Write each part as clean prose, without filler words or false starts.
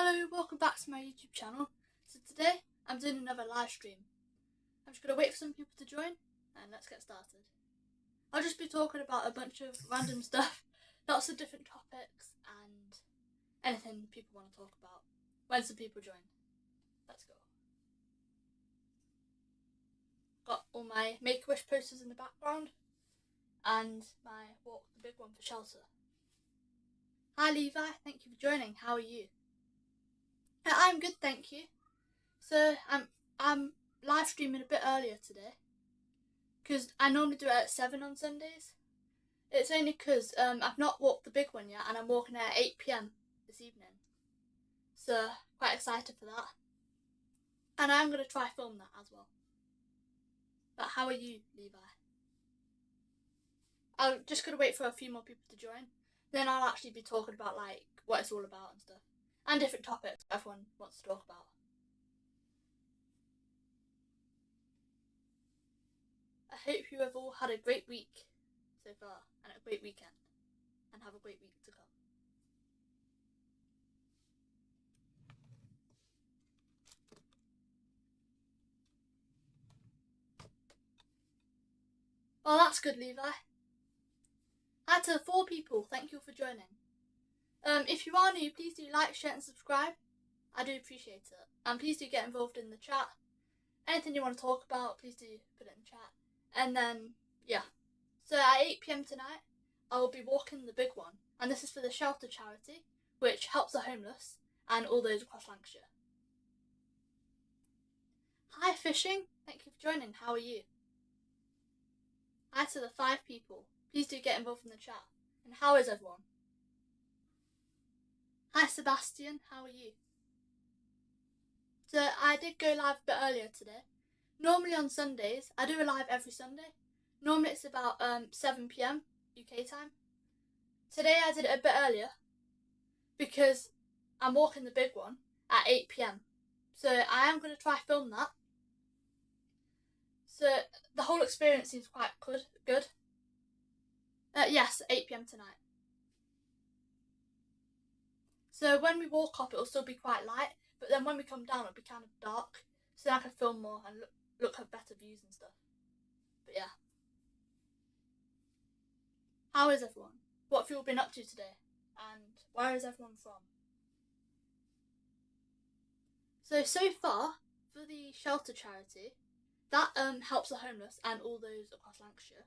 Hello, welcome back to my YouTube channel. So today I'm doing another live stream. I'm just going to wait for some people to join and let's get started. I'll just be talking about a bunch of random stuff, lots of different topics and anything people want to talk about when some people join. Let's go. Got all my Make-A-Wish posters in the background and my Walk the Big One for shelter. Hi Levi, thank you for joining. How are you? I'm good, thank you. So I'm live streaming a bit earlier today because I normally do it at 7 on Sundays. It's only because I've not walked the big one yet and I'm walking it at 8 p.m. this evening. So quite excited for that. And I'm going to try film that as well. But how are you, Levi? I'm just going to wait for a few more people to join. Then I'll actually be talking about like what it's all about and stuff. And different topics everyone wants to talk about. I hope you have all had a great week so far and a great weekend and have a great week to come. Well, that's good, Levi. Hi to 4 people, thank you for joining. If you are new, please do like, share and subscribe. I do appreciate it. And please do get involved in the chat. Anything you want to talk about, please do put it in the chat. And then, yeah. So at 8 p.m. tonight, I will be walking the big one. And this is for the Shelter charity, which helps the homeless and all those across Lancashire. Hi Fishing, thank you for joining. How are you? Hi to the 5 people. Please do get involved in the chat. And how is everyone? Hi Sebastian, how are you? So I did go live a bit earlier today. Normally on Sundays, I do a live every Sunday. Normally it's about 7 p.m. UK time. Today I did it a bit earlier because I'm walking the big one at 8 p.m. So I am going to try film that. So the whole experience seems quite good. Yes, 8 p.m. tonight. So when we walk up, it'll still be quite light, but then when we come down, it'll be kind of dark, so I can film more and look at better views and stuff. But yeah. How is everyone? What have you all been up to today? And where is everyone from? So far, for the Shelter charity, that helps the homeless and all those across Lancashire.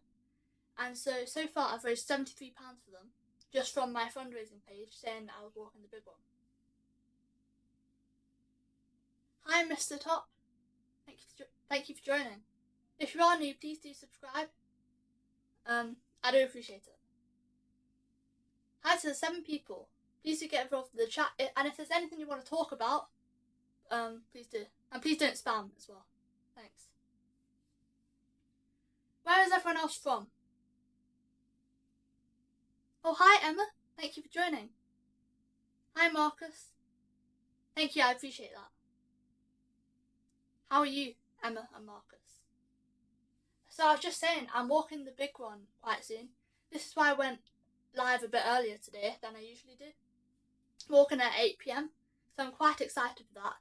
And so far I've raised £73 for them, just from my fundraising page saying that I was walking the big one. Hi Mr. Top, thank you for joining. If you are new, please do subscribe. I do appreciate it. Hi to the 7 people. Please do get involved in the chat, and if there's anything you want to talk about, please do. And please don't spam as well. Thanks. Where is everyone else from? Oh, hi Emma. Thank you for joining. Hi Marcus. Thank you, I appreciate that. How are you, Emma and Marcus? So I was just saying, I'm walking the big one quite soon. This is why I went live a bit earlier today than I usually do. Walking at 8 p.m. So I'm quite excited for that.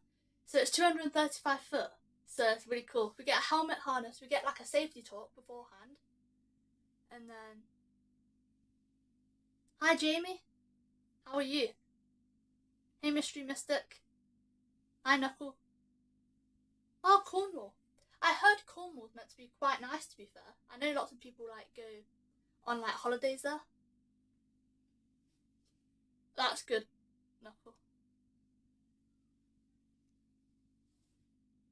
So it's 235 foot. So it's really cool. We get a helmet harness. We get like a safety talk beforehand. And then... Hi Jamie. How are you? Hey Mystery Mystic. Hi Knuckle. Oh, Cornwall. I heard Cornwall's meant to be quite nice, to be fair. I know lots of people like go on like holidays there. That's good, Knuckle.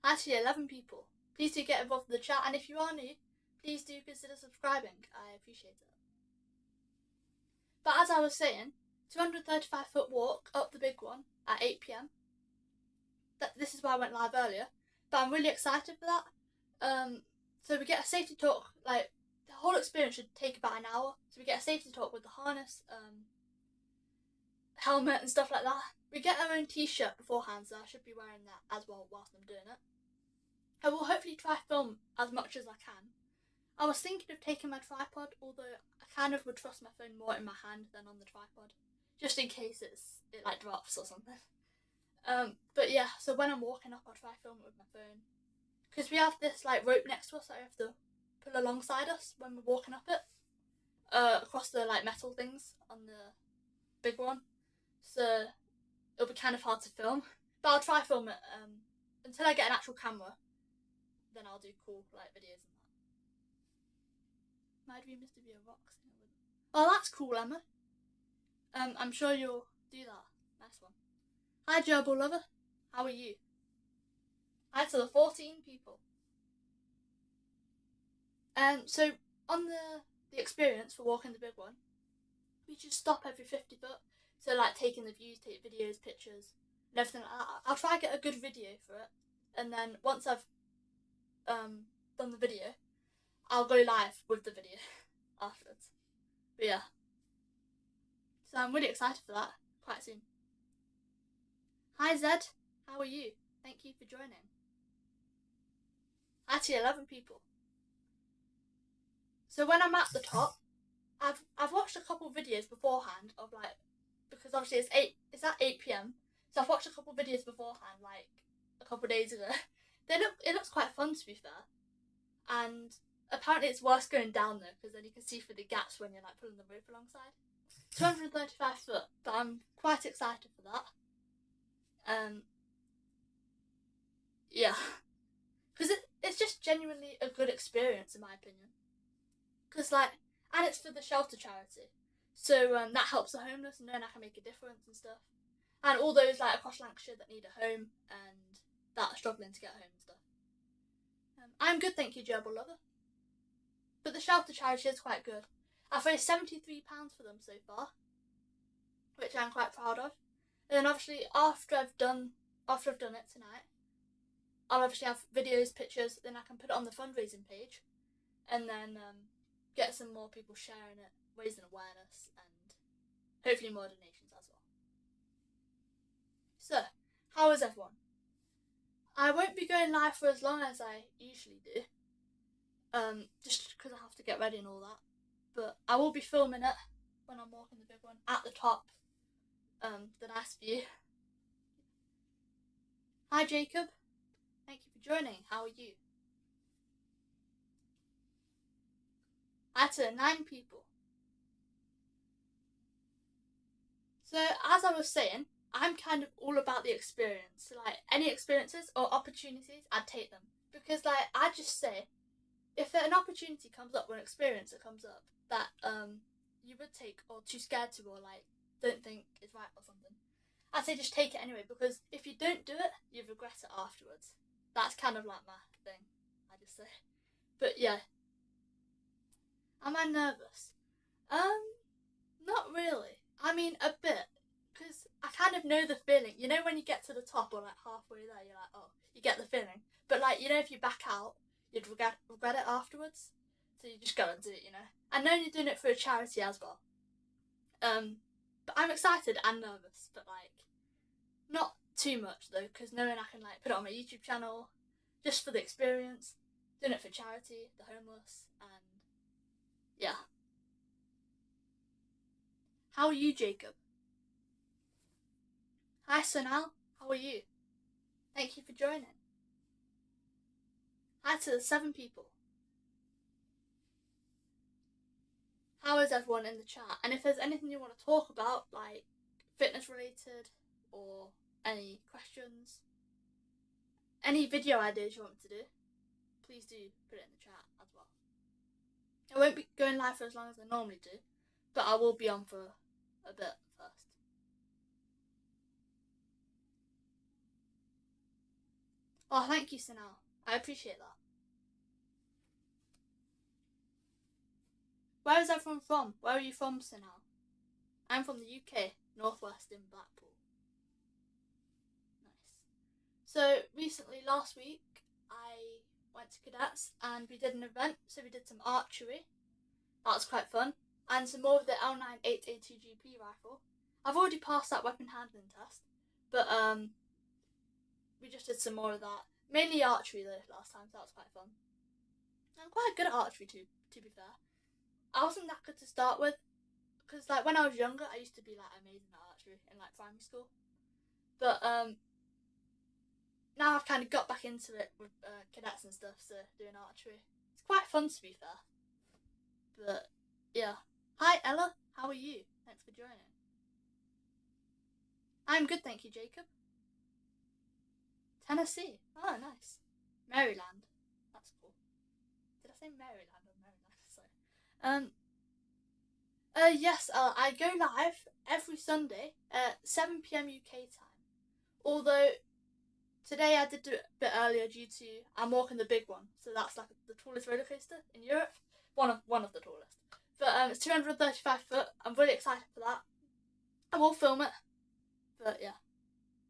Actually, 11 people. Please do get involved in the chat, and if you are new, please do consider subscribing. I appreciate it. But as I was saying, 235 foot walk up the big one at 8 p.m. This is why I went live earlier, but I'm really excited for that. So we get a safety talk, like the whole experience should take about an hour. So we get a safety talk with the harness, helmet and stuff like that. We get our own t-shirt beforehand, so I should be wearing that as well whilst I'm doing it. I will hopefully try film as much as I can. I was thinking of taking my tripod, although I kind of would trust my phone more in my hand than on the tripod, just in case it like drops or something. But yeah, so when I'm walking up, I'll try to film it with my phone. Because we have this like rope next to us that we have to pull alongside us when we're walking up it. Across the like metal things on the big one. So it'll be kind of hard to film. But I'll try to film it until I get an actual camera. Then I'll do cool like videos and that. My dream is to be a rock singer. Oh, that's cool, Emma. I'm sure you'll do that. Nice one. Hi, Gerbil Lover. How are you? Hi to the 14 people. So on the experience for walking the big one, we just stop every 50 foot. So like taking the views, take videos, pictures, and everything like that. I'll try to get a good video for it, and then once I've done the video, I'll go live with the video afterwards. But yeah, so I'm really excited for that. Quite soon. Hi Zed, how are you? Thank you for joining. Actually, 11 people. So when I'm at the top, I've watched a couple videos beforehand of like, because obviously it's at 8 p.m. So I've watched a couple videos beforehand, like a couple days ago. It looks quite fun, to be fair, and apparently it's worse going down though, because then you can see through the gaps when you're like pulling the rope alongside. 235 foot, but I'm quite excited for that. Yeah, because it's just genuinely a good experience in my opinion. Because like, and it's for the shelter charity, so that helps the homeless and knowing I can make a difference and stuff, and all those like across Lancashire that need a home and that are struggling to get home and stuff. I'm good, thank you, Gerbil Lover. But the shelter charity is quite good. I've raised £73 for them so far, which I'm quite proud of. And then obviously after I've done it tonight, I'll obviously have videos, pictures, then I can put it on the fundraising page, and then get some more people sharing it, raising awareness, and hopefully more donations as well. So, how is everyone? I won't be going live for as long as I usually do, just because I have to get ready and all that. But I will be filming it when I'm walking the big one at the top, the nice view. Hi Jacob, thank you for joining. How are you? Hi to 9 people. So as I was saying, I'm kind of all about the experience. So, like any experiences or opportunities, I'd take them, because like I just say, if an opportunity comes up or an experience that comes up that you would take or too scared to or like don't think is right or something, I'd say just take it anyway, because if you don't do it, you regret it afterwards. That's kind of like my thing, I just say. But yeah, am I nervous? Not really. I mean, a bit, because I kind of know the feeling. You know when you get to the top or like halfway there, you're like, oh, you get the feeling. But like, you know, if you back out, you'd regret it afterwards. So you just go and do it, you know. I know you're doing it for a charity as well. But I'm excited and nervous, but like, not too much though, because knowing I can like put it on my YouTube channel, just for the experience, doing it for charity, the homeless, and yeah. How are you, Jacob? Hi, Sonal. How are you? Thank you for joining. Hi to the 7 people. How is everyone in the chat? And if there's anything you want to talk about, like fitness related or any questions, any video ideas you want me to do, please do put it in the chat as well. I won't be going live for as long as I normally do, but I will be on for a bit first. Oh, thank you, Sonal. I appreciate that. Where is everyone from? Where are you from, Sonal? I'm from the UK, Northwest in Blackpool. Nice. So recently, last week, I went to cadets and we did an event. So we did some archery. That was quite fun. And some more of the L9-8A2GP rifle. I've already passed that weapon handling test, but we just did some more of that. Mainly archery though last time, so that was quite fun. I'm quite good at archery too, to be fair. I wasn't that good to start with, because like when I was younger, I used to be like amazing at archery in like primary school. But now I've kind of got back into it with cadets and stuff, so doing archery. It's quite fun, to be fair. But yeah. Hi Ella, how are you? Thanks for joining. I'm good, thank you, Jacob. Tennessee. Oh, nice. Maryland. That's cool. Did I say Maryland or Maryland? Sorry. Yes, I go live every Sunday at 7 p.m. UK time. Although today I did do it a bit earlier due to I'm walking the big one, so that's like the tallest roller coaster in Europe. One of the tallest. But it's 235 foot. I'm really excited for that. I will film it. But yeah.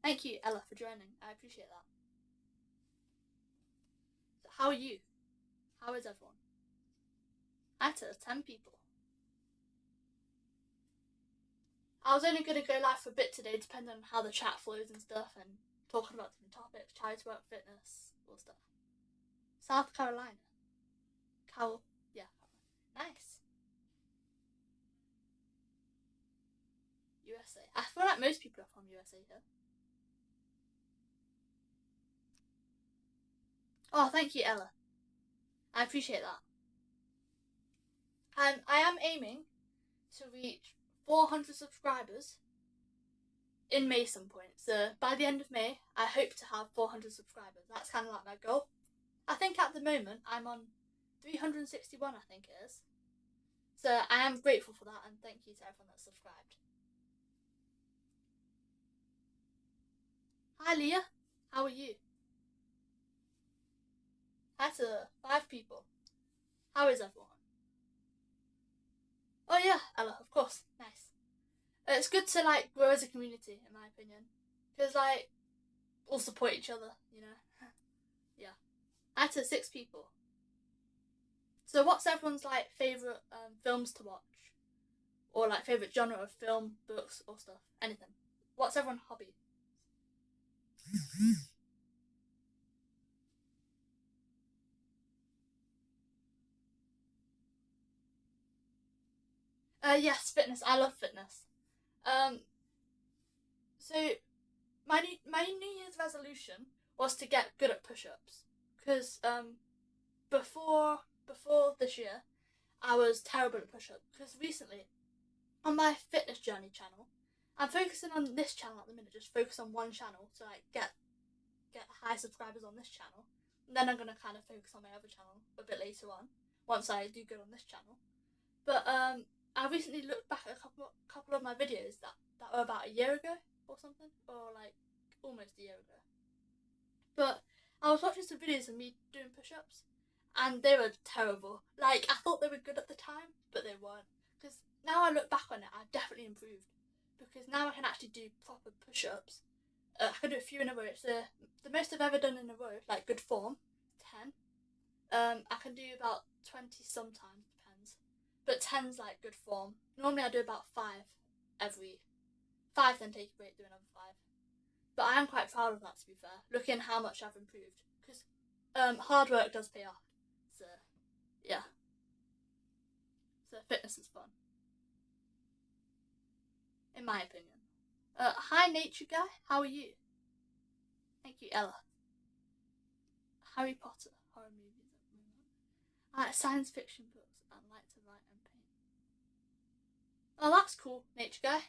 Thank you, Ella, for joining. I appreciate that. So how are you? How is everyone? Hi to 10 people. I was only going to go live for a bit today, depending on how the chat flows and stuff, and talking about different topics, charity work, fitness, all stuff. South Carolina. Yeah. Nice. USA. I feel like most people are from USA here. Oh, thank you, Ella. I appreciate that. And I am aiming to reach 400 subscribers in May some point. So by the end of May, I hope to have 400 subscribers. That's kind of like my goal. I think at the moment I'm on 361, I think it is. So I am grateful for that, and thank you to everyone that's subscribed. Hi Leah, how are you? Hi to 5 people. How is everyone? Oh yeah, Ella, of course. Nice. It's good to like grow as a community, in my opinion, because like we'll support each other, you know. Yeah. Hi to 6 people. So what's everyone's like favorite films to watch, or like favorite genre of film, books, or stuff? Anything. What's everyone's hobby? Yes, fitness. I love fitness. Um, so my New Year's resolution was to get good at push-ups, because before this year, I was terrible at push-ups. Because recently, on my fitness journey channel, I'm focusing on this channel at the minute. Just focus on one channel to like get high subscribers on this channel. And then I'm gonna kind of focus on my other channel a bit later on once I do good on this channel. But I recently looked back at a couple of my videos that were about a year ago or something, or like almost a year ago. But I was watching some videos of me doing push-ups, and they were terrible. Like I thought they were good at the time, but they weren't. Because now I look back on it, I've definitely improved. Because now I can actually do proper push-ups. I can do a few in a row. It's the most I've ever done in a row, like good form, 10. I can do about 20 sometimes, depends. But 10's like good form. Normally I do about 5 every 5, then take a break, do another 5. But I am quite proud of that, to be fair, looking how much I've improved. Because hard work does pay off. So, yeah. So fitness is fun. In my opinion. Hi Nature Guy, how are you? Thank you, Ella. Harry Potter, horror movies at the moment. I like science fiction books and like to write and paint. Oh, that's cool, Nature Guy.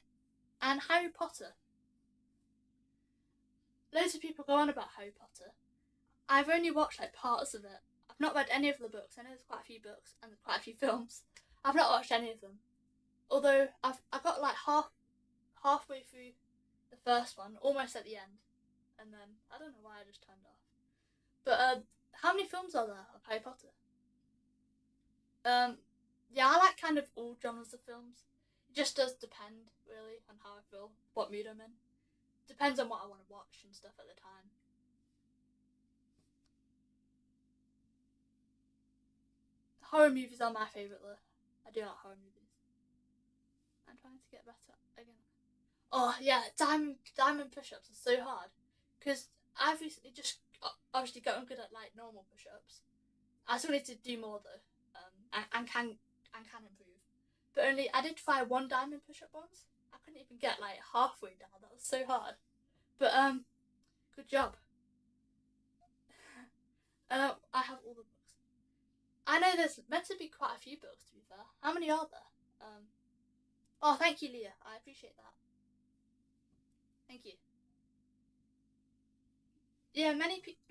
And Harry Potter. Loads of people go on about Harry Potter. I've only watched like parts of it. I've not read any of the books. I know there's quite a few books and quite a few films. I've not watched any of them. Although I got like halfway through the first one, almost at the end, and then I don't know why I just turned off. But how many films are there of Harry Potter? Yeah, I like kind of all genres of films. It just does depend really on how I feel, what mood I'm in. Depends on what I want to watch and stuff at the time. Horror movies are my favourite though. I do like horror movies. I'm trying to get better again. Oh yeah, diamond push-ups are so hard because I've recently just obviously gotten good at like normal push-ups. I still need to do more though, and can improve. But only I did try one diamond push-up once. I couldn't even get like halfway down. That was so hard. But good job. I have all the books. I know there's meant to be quite a few books, to be fair. How many are there? Oh, thank you, Leah. I appreciate that. Thank you. Yeah,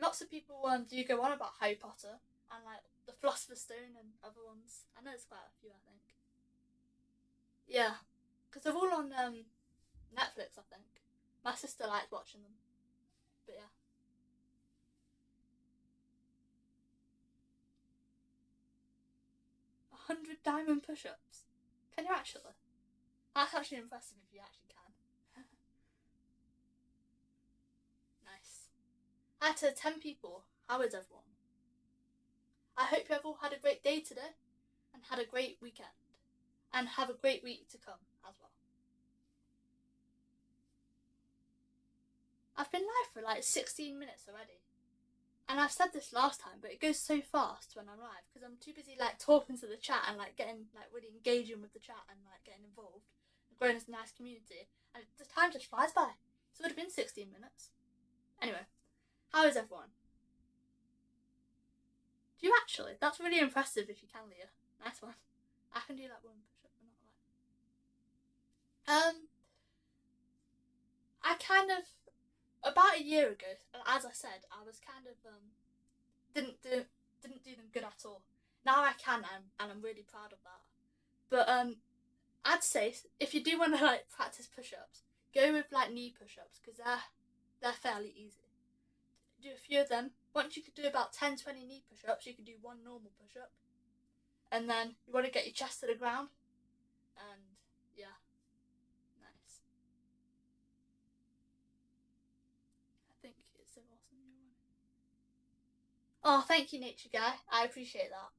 lots of people do go on about Harry Potter and like the Philosopher's Stone and other ones. I know there's quite a few, I think. Yeah, because they're all on Netflix, I think. My sister likes watching them, but yeah. 100 diamond push-ups. Can you actually? That's actually impressive if you actually can. Nice. Hi to 10 people. How is everyone? I hope you have all had a great day today and had a great weekend and have a great week to come as well. I've been live for like 16 minutes already. And I've said this last time, but it goes so fast when I'm live because I'm too busy like talking to the chat and like getting like really engaging with the chat and like getting involved and growing this nice community. And the time just flies by. So it would have been 16 minutes. Anyway, how is everyone? Do you actually? That's really impressive if you can, Leah. Nice one. I can do that one push-up, but not like. I kind of about a year ago, as I said, I was kind of didn't do them good at all. Now I can, and I'm really proud of that. But I'd say if you do want to like practice push-ups, go with like knee push-ups because they're fairly easy. Do a few of them. Once you could do about 10-20 knee push-ups, you can do one normal push-up, and then you want to get your chest to the ground, and yeah, nice. I think it's so awesome you're running. Oh, thank you, Nature Guy. I appreciate that.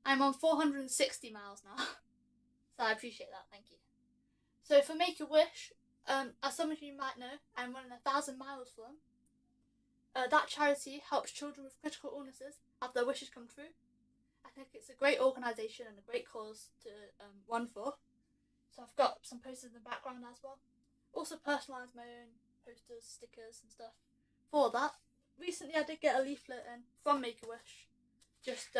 I'm on 460 miles now, so I appreciate that. Thank you. So for Make a Wish, as some of you might know, I'm running 1,000 miles for them. That charity helps children with critical illnesses have their wishes come true. I think it's a great organisation and a great cause to run for. So I've got some posters in the background as well. Also personalised my own posters, stickers and stuff for that. Recently I did get a leaflet in from Make-A-Wish, just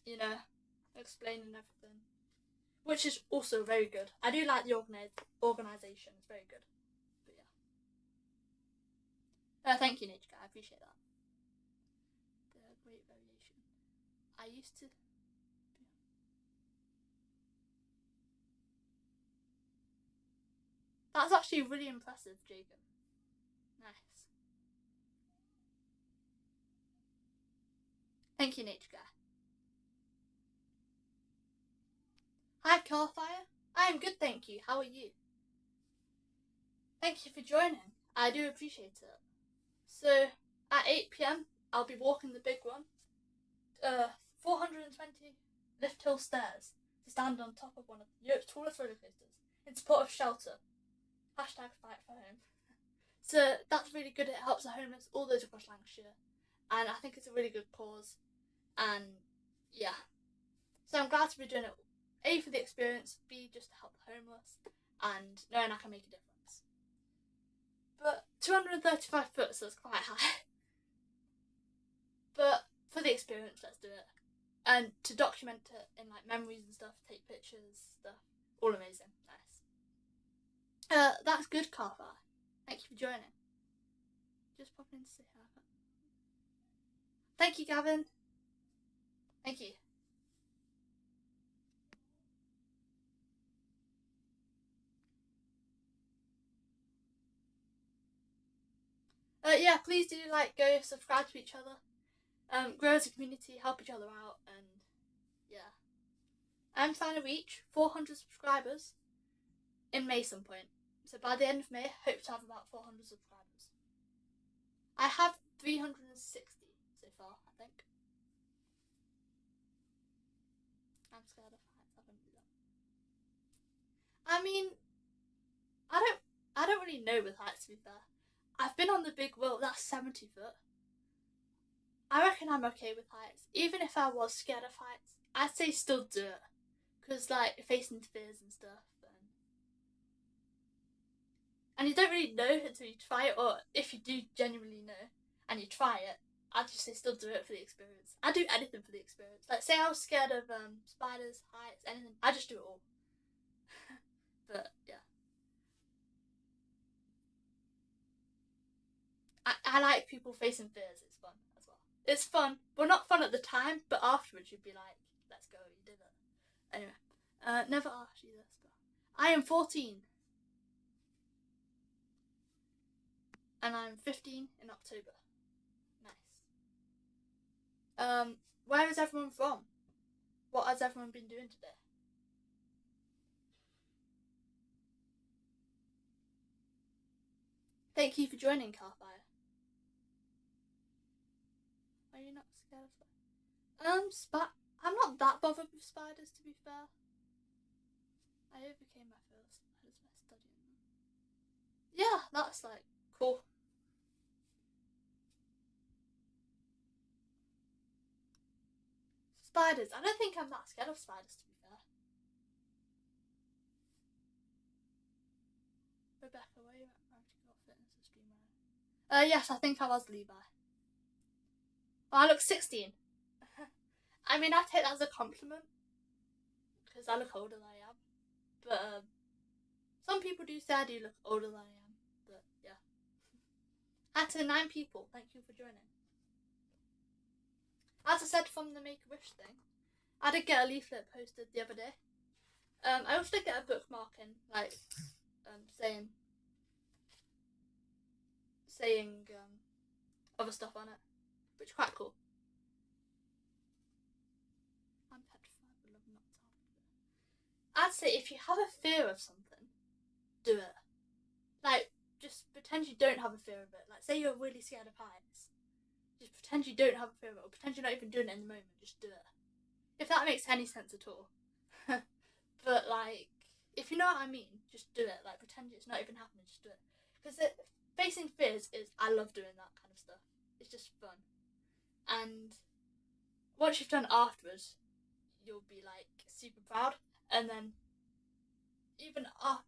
you know, explaining everything, which is also very good. I do like the organisation, it's very good. But yeah. Thank you, Nature Guy, I appreciate that. The great variation. I used to. That's actually really impressive, Jacob. Nice. Thank you, Nature Guy. Hi, Carfire. I am good, thank you. How are you? Thank you for joining. I do appreciate it. So, at 8 p.m, I'll be walking the big one. 420 lift hill stairs to stand on top of one of Europe's tallest roller coasters in support of shelter. Hashtag fight for home. So that's really good. It helps the homeless all those across Lancashire, and I think it's a really good cause. And yeah, so I'm glad to be doing it. A, for the experience, B, just to help the homeless, and knowing I can make a difference. But 235 foot, so it's quite high. But for the experience, let's do it. And to document it in like memories and stuff, take pictures, stuff, all amazing, nice. That's good, Carfire. Thank you for joining. Just pop in to say hi. Thank you, Gavin. Thank you. Yeah, please do like go subscribe to each other, grow as a community, help each other out, and yeah. I'm trying to reach 400 subscribers in May some point. So by the end of May, hope to have about 400 subscribers. I have 360 so far, I think. I'm scared of heights. I wouldn't do that. I mean, I don't really know with heights, to be fair. I've been on the big wheel, that's 70 foot. I reckon I'm okay with heights. Even if I was scared of heights, I'd say still do it. Because, like, facing fears and stuff. And you don't really know until you try it, or if you do genuinely know and you try it, I'd just say still do it for the experience. I'd do anything for the experience. Like, say I was scared of spiders, heights, anything, I just do it all. But yeah. I like people facing fears. It's fun as well. It's fun. Well, not fun at the time, but afterwards you'd be like, let's go, you did it. Anyway, never asked you this, but I am 14. And I'm 15 in October. Nice. Where is everyone from? What has everyone been doing today? Thank you for joining, Carfire. Are you not scared of spiders? I'm not that bothered with spiders, to be fair. I overcame my fear of spiders by studying them. Yeah, that's like cool. Spiders. I don't think I'm that scared of spiders, to be fair. Rebecca, where are you at? Practical fitness and streamer. Yes, I think I was Levi. Oh, I look 16. I mean, I take that as a compliment because I look older than I am. But some people do say I do look older than I am. But yeah. Out of 9 people, thank you for joining. As I said from the Make-A-Wish thing, I did get a leaflet posted the other day. I also did get a bookmark in, like, saying other stuff on it, which is quite cool. I'm petrified, but love not to. I'd say if you have a fear of something, do it. Like, just pretend you don't have a fear of it. Like, say you're really scared of heights. Just pretend you don't have a fear of it, or pretend you're not even doing it in the moment. Just do it. If that makes any sense at all. But, like, if you know what I mean, just do it. Like, pretend it's not even happening, just do it. Because facing fears is, I love doing that kind of stuff. It's just fun. And once you've done it afterwards, you'll be, like, super proud. And then, even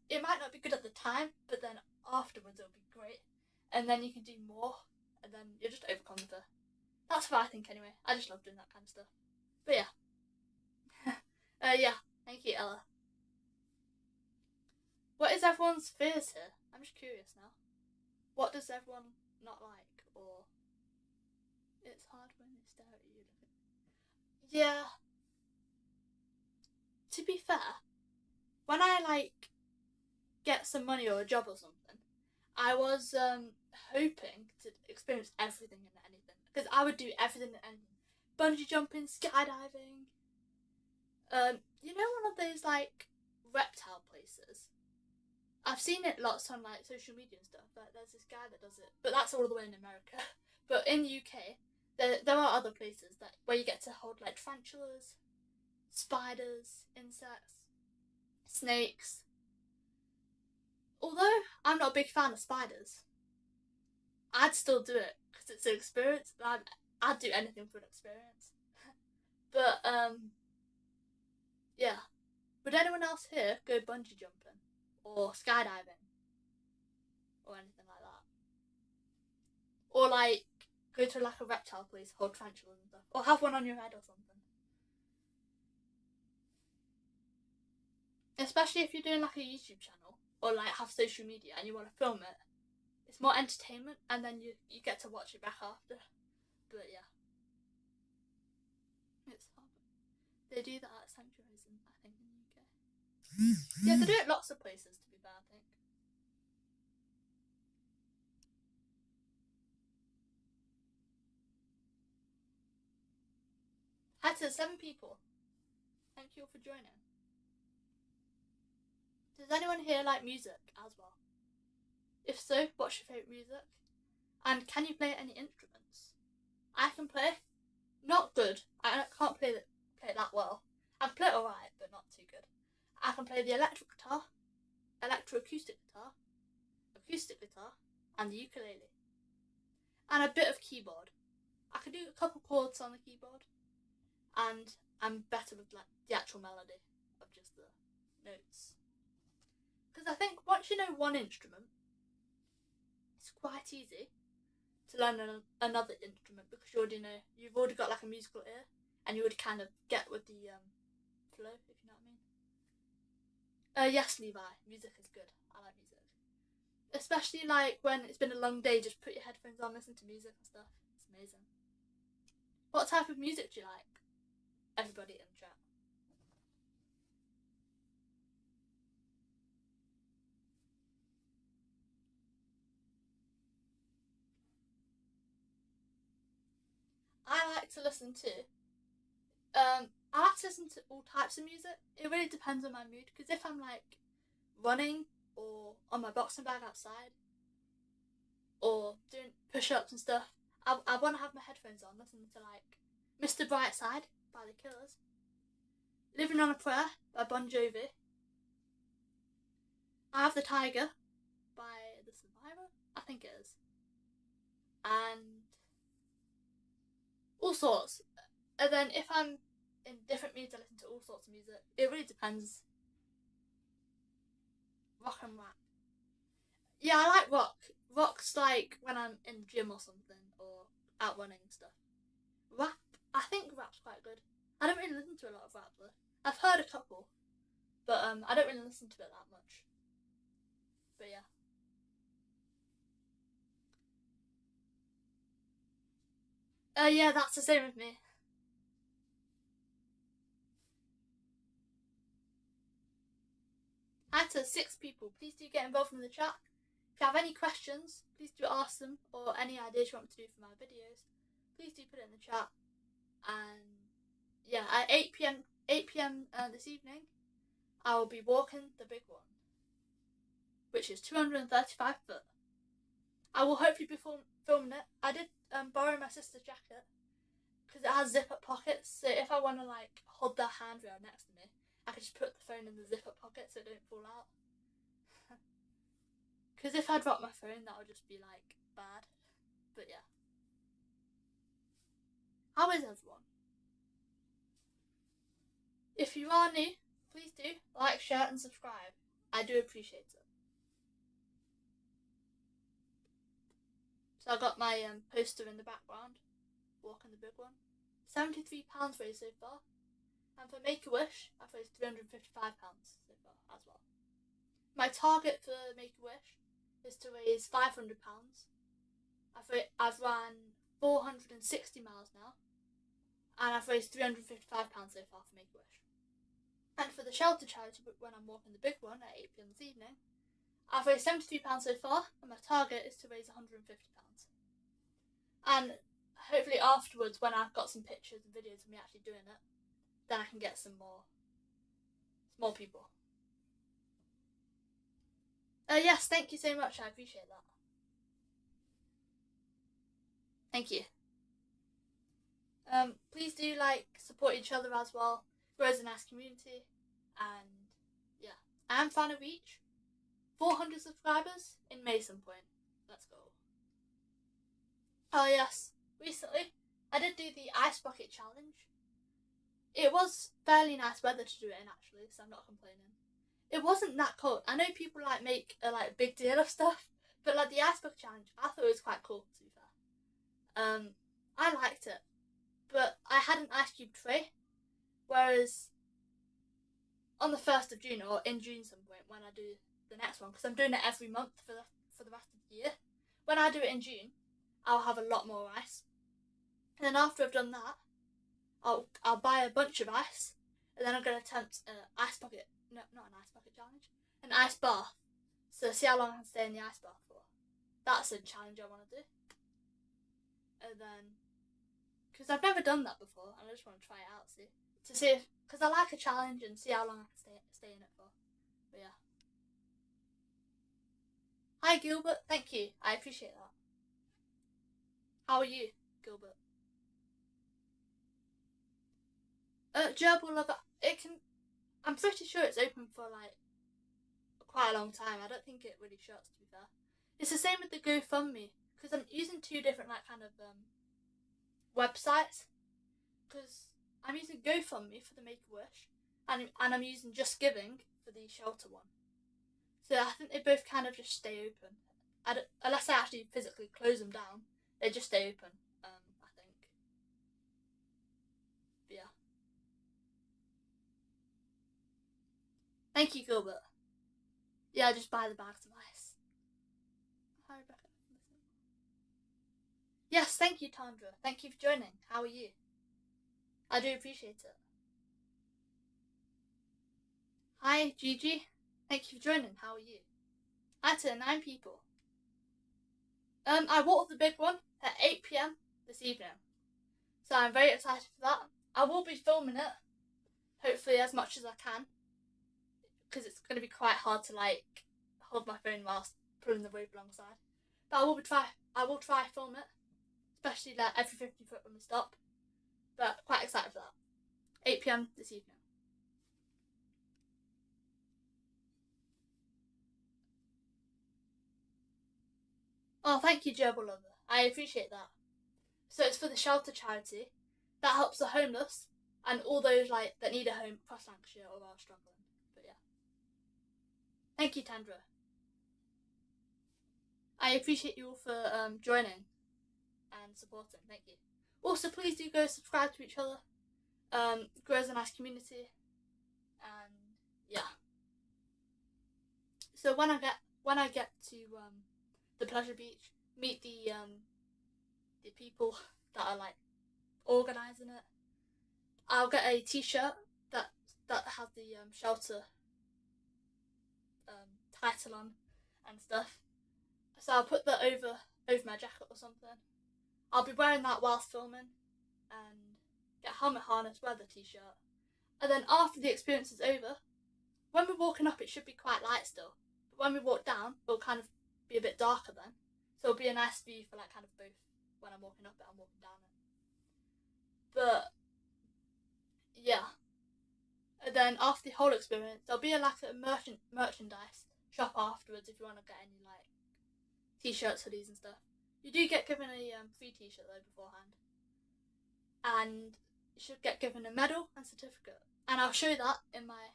it might not be good at the time, but then afterwards it'll be great. And then you can do more, and then you'll just overcome the fear. That's what I think anyway. I just love doing that kind of stuff. But yeah. Yeah. Thank you, Ella. What is everyone's fears here? I'm just curious now. What does everyone not like? Or it's hard when they stare at you. Yeah. To be fair, when I like get some money or a job or something, I was hoping to experience everything and anything, because I would do everything and anything. Bungee jumping, skydiving. You know, one of those like reptile places. I've seen it lots on like social media and stuff. Like, there's this guy that does it, but that's all the way in America. But in the UK, there are other places that where you get to hold like tarantulas, spiders, insects, snakes. Although I'm not a big fan of spiders, I'd still do it because it's an experience. I'd do anything for an experience. But yeah. Would anyone else here go bungee jumping or skydiving or anything like that? Or like go to like a reptile place, hold tarantulas and stuff, or have one on your head or something? Especially if you're doing like a YouTube channel or like have social media and you want to film it. It's more entertainment, and then you get to watch it back after. But yeah. It's hard. They do that at sanctuaries, I think, in the UK. Yeah, they do it lots of places, to be fair, I think. Hi to 7 people. Thank you all for joining. Does anyone here like music as well? If so, what's your favourite music? And can you play any instruments? I can play. Not good. I can't play it that well. I can play it alright, but not too good. I can play the electric guitar, electroacoustic guitar, acoustic guitar, and the ukulele. And a bit of keyboard. I can do a couple chords on the keyboard, and I'm better with like the actual melody of just the notes. Because I think once you know one instrument, it's quite easy to learn another instrument because you've already got like a musical ear, and you would kind of get with the flow, if you know what I mean. Yes, Levi, music is good. I like music, especially like when it's been a long day. Just put your headphones on, listen to music and stuff. It's amazing. What type of music do you like? Everybody in the chat. I like to listen to I like to listen to all types of music. It really depends on my mood. Because if I'm like running or on my boxing bag outside or doing push-ups and stuff, I want to have my headphones on, listening to like Mr. Brightside by The Killers, Living on a Prayer by Bon Jovi, I Have the Tiger by The Survivor, I think it is, and all sorts. And then if I'm in different moods, I listen to all sorts of music. It really depends. Rock and rap. Yeah, I like rock. Rock's like when I'm in the gym or something, or out running and stuff. Rap, I think rap's quite good. I don't really listen to a lot of rap though. I've heard a couple, but I don't really listen to it that much. But yeah. Yeah, that's the same with me. Hi to 6 people. Please do get involved in the chat. If you have any questions, please do ask them, or any ideas you want me to do for my videos, please do put it in the chat. And yeah, at 8 p.m. This evening, I will be walking the big one, which is 235 foot. I will hopefully be filming it. I did borrow my sister's jacket because it has zip-up pockets, so if I want to like hold their handrail next to me, I can just put the phone in the zip-up pocket so it don't fall out. Because if I drop my phone, that would just be like bad. But yeah. How is everyone? If you are new, please do like, share, and subscribe. I do appreciate it. So I got my poster in the background, walking the big one. £73 raised so far. And for Make-A-Wish, I've raised £355 so far as well. My target for Make-A-Wish is to raise £500. I've run 460 miles now, and I've raised £355 so far for Make-A-Wish. And for the shelter charity, when I'm walking the big one at 8 p.m. this evening, I've raised £73 so far, and my target is to raise £150. And hopefully afterwards, when I've got some pictures and videos of me actually doing it, then I can get some more people. Yes, thank you so much. I appreciate that. Thank you. Please do like support each other as well. Grows a nice community, and yeah, I am trying to reach 400 subscribers in May some point. Let's go. Oh yes, recently I did do the ice bucket challenge. It was fairly nice weather to do it in actually, so I'm not complaining. It wasn't that cold. I know people like make a like big deal of stuff, but like the ice bucket challenge, I thought it was quite cool to be fair. I liked it, but I had an ice cube tray, whereas on the 1st of June or in June some point when I do the next one, because I'm doing it every month for the rest of the year. When I do it in June, I'll have a lot more ice, and then after I've done that, I'll buy a bunch of ice, and then I'm gonna attempt an ice bucket. No, not an ice bucket challenge. An ice bath. So see how long I can stay in the ice bath for. That's a challenge I want to do. And then, because I've never done that before, and I just want to try it out, to see if, because I like a challenge and see how long I can stay in it for. But yeah. Hi Gilbert, thank you. I appreciate that. How are you, Gilbert? Gerbil Lover, I'm pretty sure it's open for like quite a long time. I don't think it really shuts, to be fair. It's the same with the GoFundMe, because I'm using 2 different like kind of websites, because I'm using GoFundMe for the Make-A-Wish, and I'm using Just Giving for the shelter one. So I think they both kind of just stay open. unless I actually physically close them down, they just stay open. I think. But yeah. Thank you, Gilbert. Yeah, just buy the bags of ice. Hi, Rebecca. Yes, thank you, Tandra. Thank you for joining. How are you? I do appreciate it. Hi, Gigi. Thank you for joining. How are you? Hi to 9 people. I walked the big one at 8 p.m. this evening, so I'm very excited for that. I will be filming it, hopefully as much as I can, because it's going to be quite hard to like hold my phone whilst pulling the rope alongside. But I will try film it, especially like every 50 foot when we stop. But quite excited for that. 8 p.m. this evening. Oh, thank you, Gerbil Lover. I appreciate that. So it's for the shelter charity that helps the homeless and all those like that need a home across Lancashire or are struggling. But yeah, thank you, Tandra. I appreciate you all for joining and supporting. Thank you. Also, please do go subscribe to each other. Grows a nice community, and yeah. So when I get to the Pleasure Beach, meet the people that are like organising it. I'll get a T-shirt that has the shelter title on and stuff. So I'll put that over my jacket or something. I'll be wearing that whilst filming, and get a helmet harness, wear the T-shirt, and then after the experience is over, when we're walking up, it should be quite light still. But when we walk down, it'll kind of be a bit darker then. So it'll be a nice view for like kind of both when I'm walking up it and walking down it. But yeah. And then after the whole experience, there'll be like a merchandise shop afterwards if you want to get any like T-shirts, hoodies, and stuff. You do get given a free T-shirt though beforehand, and you should get given a medal and certificate. And I'll show that in my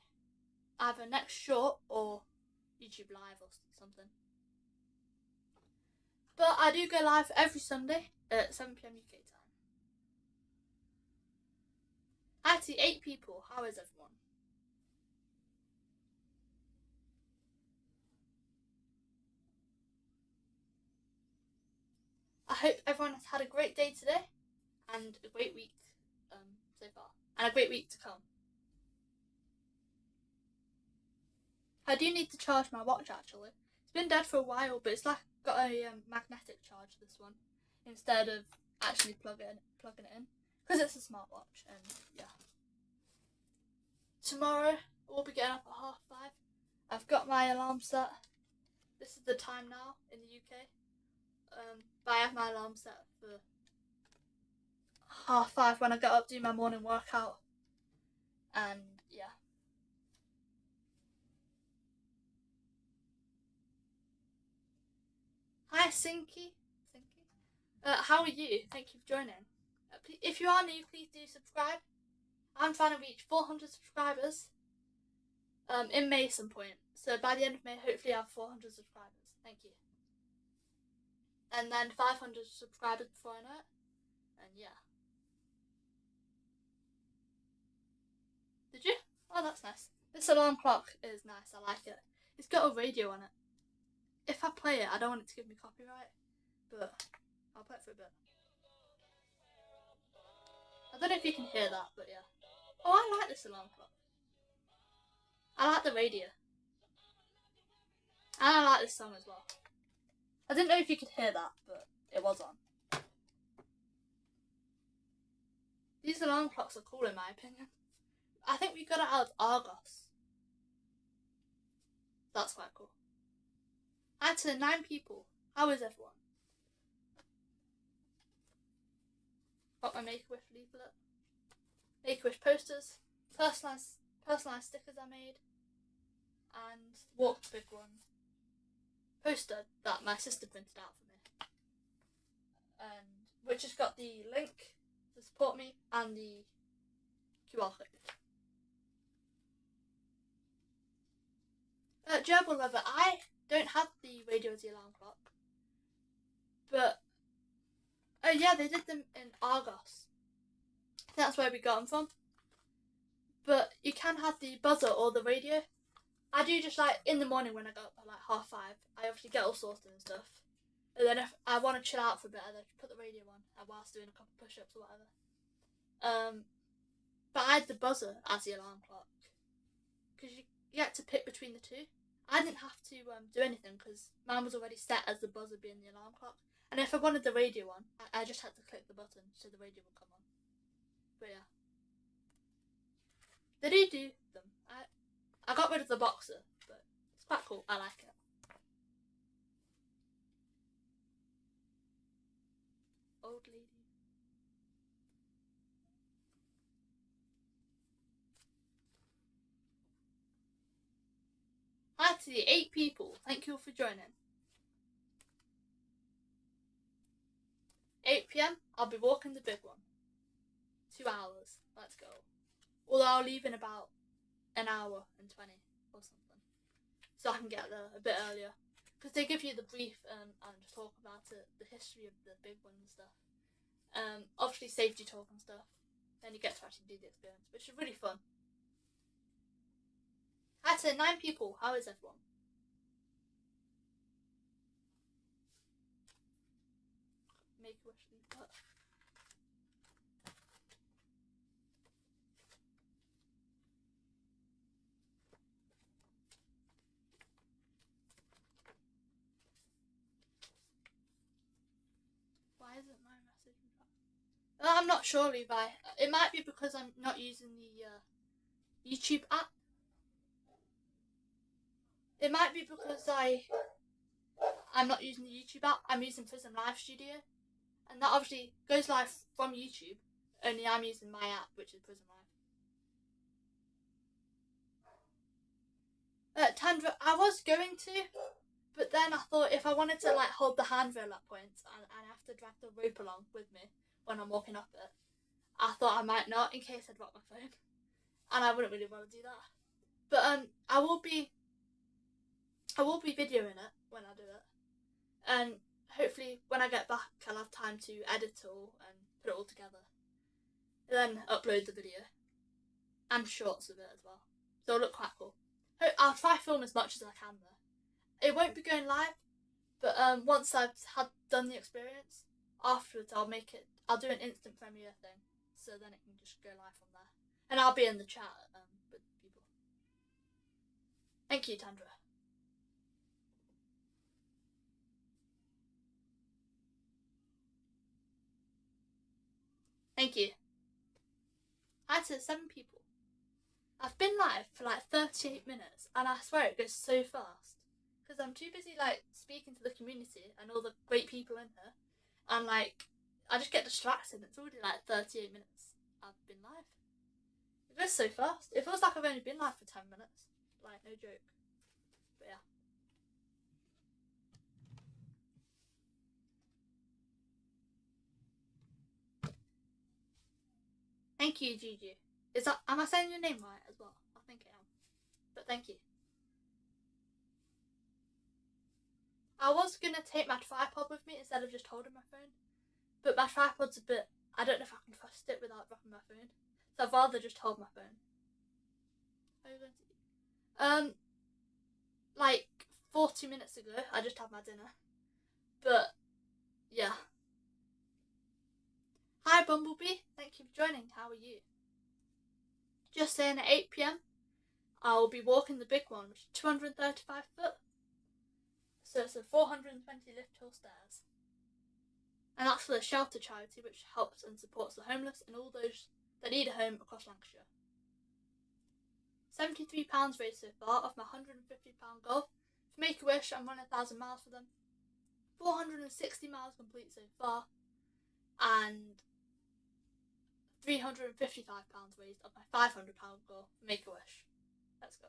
either next short or YouTube live or something. But I do go live every Sunday at 7 p.m. UK time. Hi to 8 people. How is everyone? I hope everyone has had a great day today and a great week so far, and a great week to come. I do need to charge my watch actually. It's been dead for a while, but it's like got a magnetic charge, this one, instead of actually plugging it in, because it's a smartwatch. And yeah, tomorrow we'll be getting up at 5:30. I've got my alarm set. This is the time now in the UK. But I have my alarm set for 5:30 when I get up, do my morning workout, and yeah. Hi, Sinky. How are you? Thank you for joining. If you are new, please do subscribe. I'm trying to reach 400 subscribers in May some point. So by the end of May, hopefully I have 400 subscribers. Thank you. And then 500 subscribers before I know it. And yeah. Did you? Oh, that's nice. This alarm clock is nice. I like it. It's got a radio on it. If I play it, I don't want it to give me copyright, but I'll play it for a bit. I don't know if you can hear that, but yeah. Oh, I like this alarm clock. I like the radio. And I like this song as well. I didn't know if you could hear that, but it was on. These alarm clocks are cool in my opinion. I think we got it out of Argos. That's quite cool. Add to 9 people. How is everyone? Got my Make-A-Wish leaflet. Make-A-Wish posters. Personalised stickers I made. And Walk the Big One poster that my sister printed out for me. And which has got the link to support me and the QR code. Gerbil Lover, I don't have the Radio as the alarm clock. But oh yeah, they did them in Argos. That's where we got them from. But you can have the buzzer or the radio. I do just like in the morning when I go up at like 5:30. I obviously get all sorted and stuff. And then if I want to chill out for a bit, I just put the radio on whilst doing a couple of push-ups or whatever. But I had the buzzer as the alarm clock because you had to pick between the two. I didn't have to do anything because mine was already set as the buzzer being the alarm clock. And if I wanted the radio on, I just had to click the button so the radio would come on. But yeah, they do them. I got rid of the boxer, but it's quite cool. I like it. Old lady. Hi to the 8 people. Thank you all for joining. 8 p.m. I'll be walking the big one. 2 hours. Let's go. Although I'll leave in about an hour and 20 or something, so I can get there a bit earlier. Because they give you the brief and just talk about it, the history of the big one and stuff. Obviously safety talk and stuff. Then you get to actually do the experience, which is really fun. Hi to 9 people. How is everyone? Make a wish. Why isn't my message? I'm not sure, Levi. It might be because I'm not using the YouTube app. It might be because I'm not using the YouTube app. I'm using Prism Live Studio, and that obviously goes live from YouTube. Only I'm using my app, which is Prism Live. Tandra, I was going to, but then I thought if I wanted to like hold the handrail at points and I have to drag the rope along with me when I'm walking up it, I thought I might not in case I drop my phone, and I wouldn't really want to do that. But I will be videoing it when I do it, and hopefully when I get back I'll have time to edit it all and put it all together, and then upload the video and shorts of it as well, so it'll look quite cool. I'll try film as much as I can though. It won't be going live, but once I've done the experience, afterwards I'll do an instant premiere thing, so then it can just go live from there, and I'll be in the chat with people. Thank you, Tandra. Thank you. Hi to 7 people. I've been live for like 38 minutes and I swear it goes so fast because I'm too busy like speaking to the community and all the great people in here, and like I just get distracted. It's already like 38 minutes I've been live. It goes so fast. It feels like I've only been live for 10 minutes. Like, no joke. But yeah. Thank you, Gigi. Am I saying your name right as well? I think I am. But thank you. I was gonna take my tripod with me instead of just holding my phone, but my tripod's a bit. I don't know if I can trust it without dropping my phone, so I'd rather just hold my phone. How are you going to eat? Like 40 minutes ago, I just had my dinner. But yeah. Hi Bumblebee, thank you for joining. How are you? Just saying, at 8 p.m. I will be walking the big one, which is 235 foot. So it's a 420 lift hill stairs. And that's for the Shelter charity, which helps and supports the homeless and all those that need a home across Lancashire. £73 raised so far off my £150 goal. For Make-A-Wish, I'm running 1,000 miles for them. 460 miles complete so far. And £355 raised off my £500 goal for Make-A-Wish. Let's go.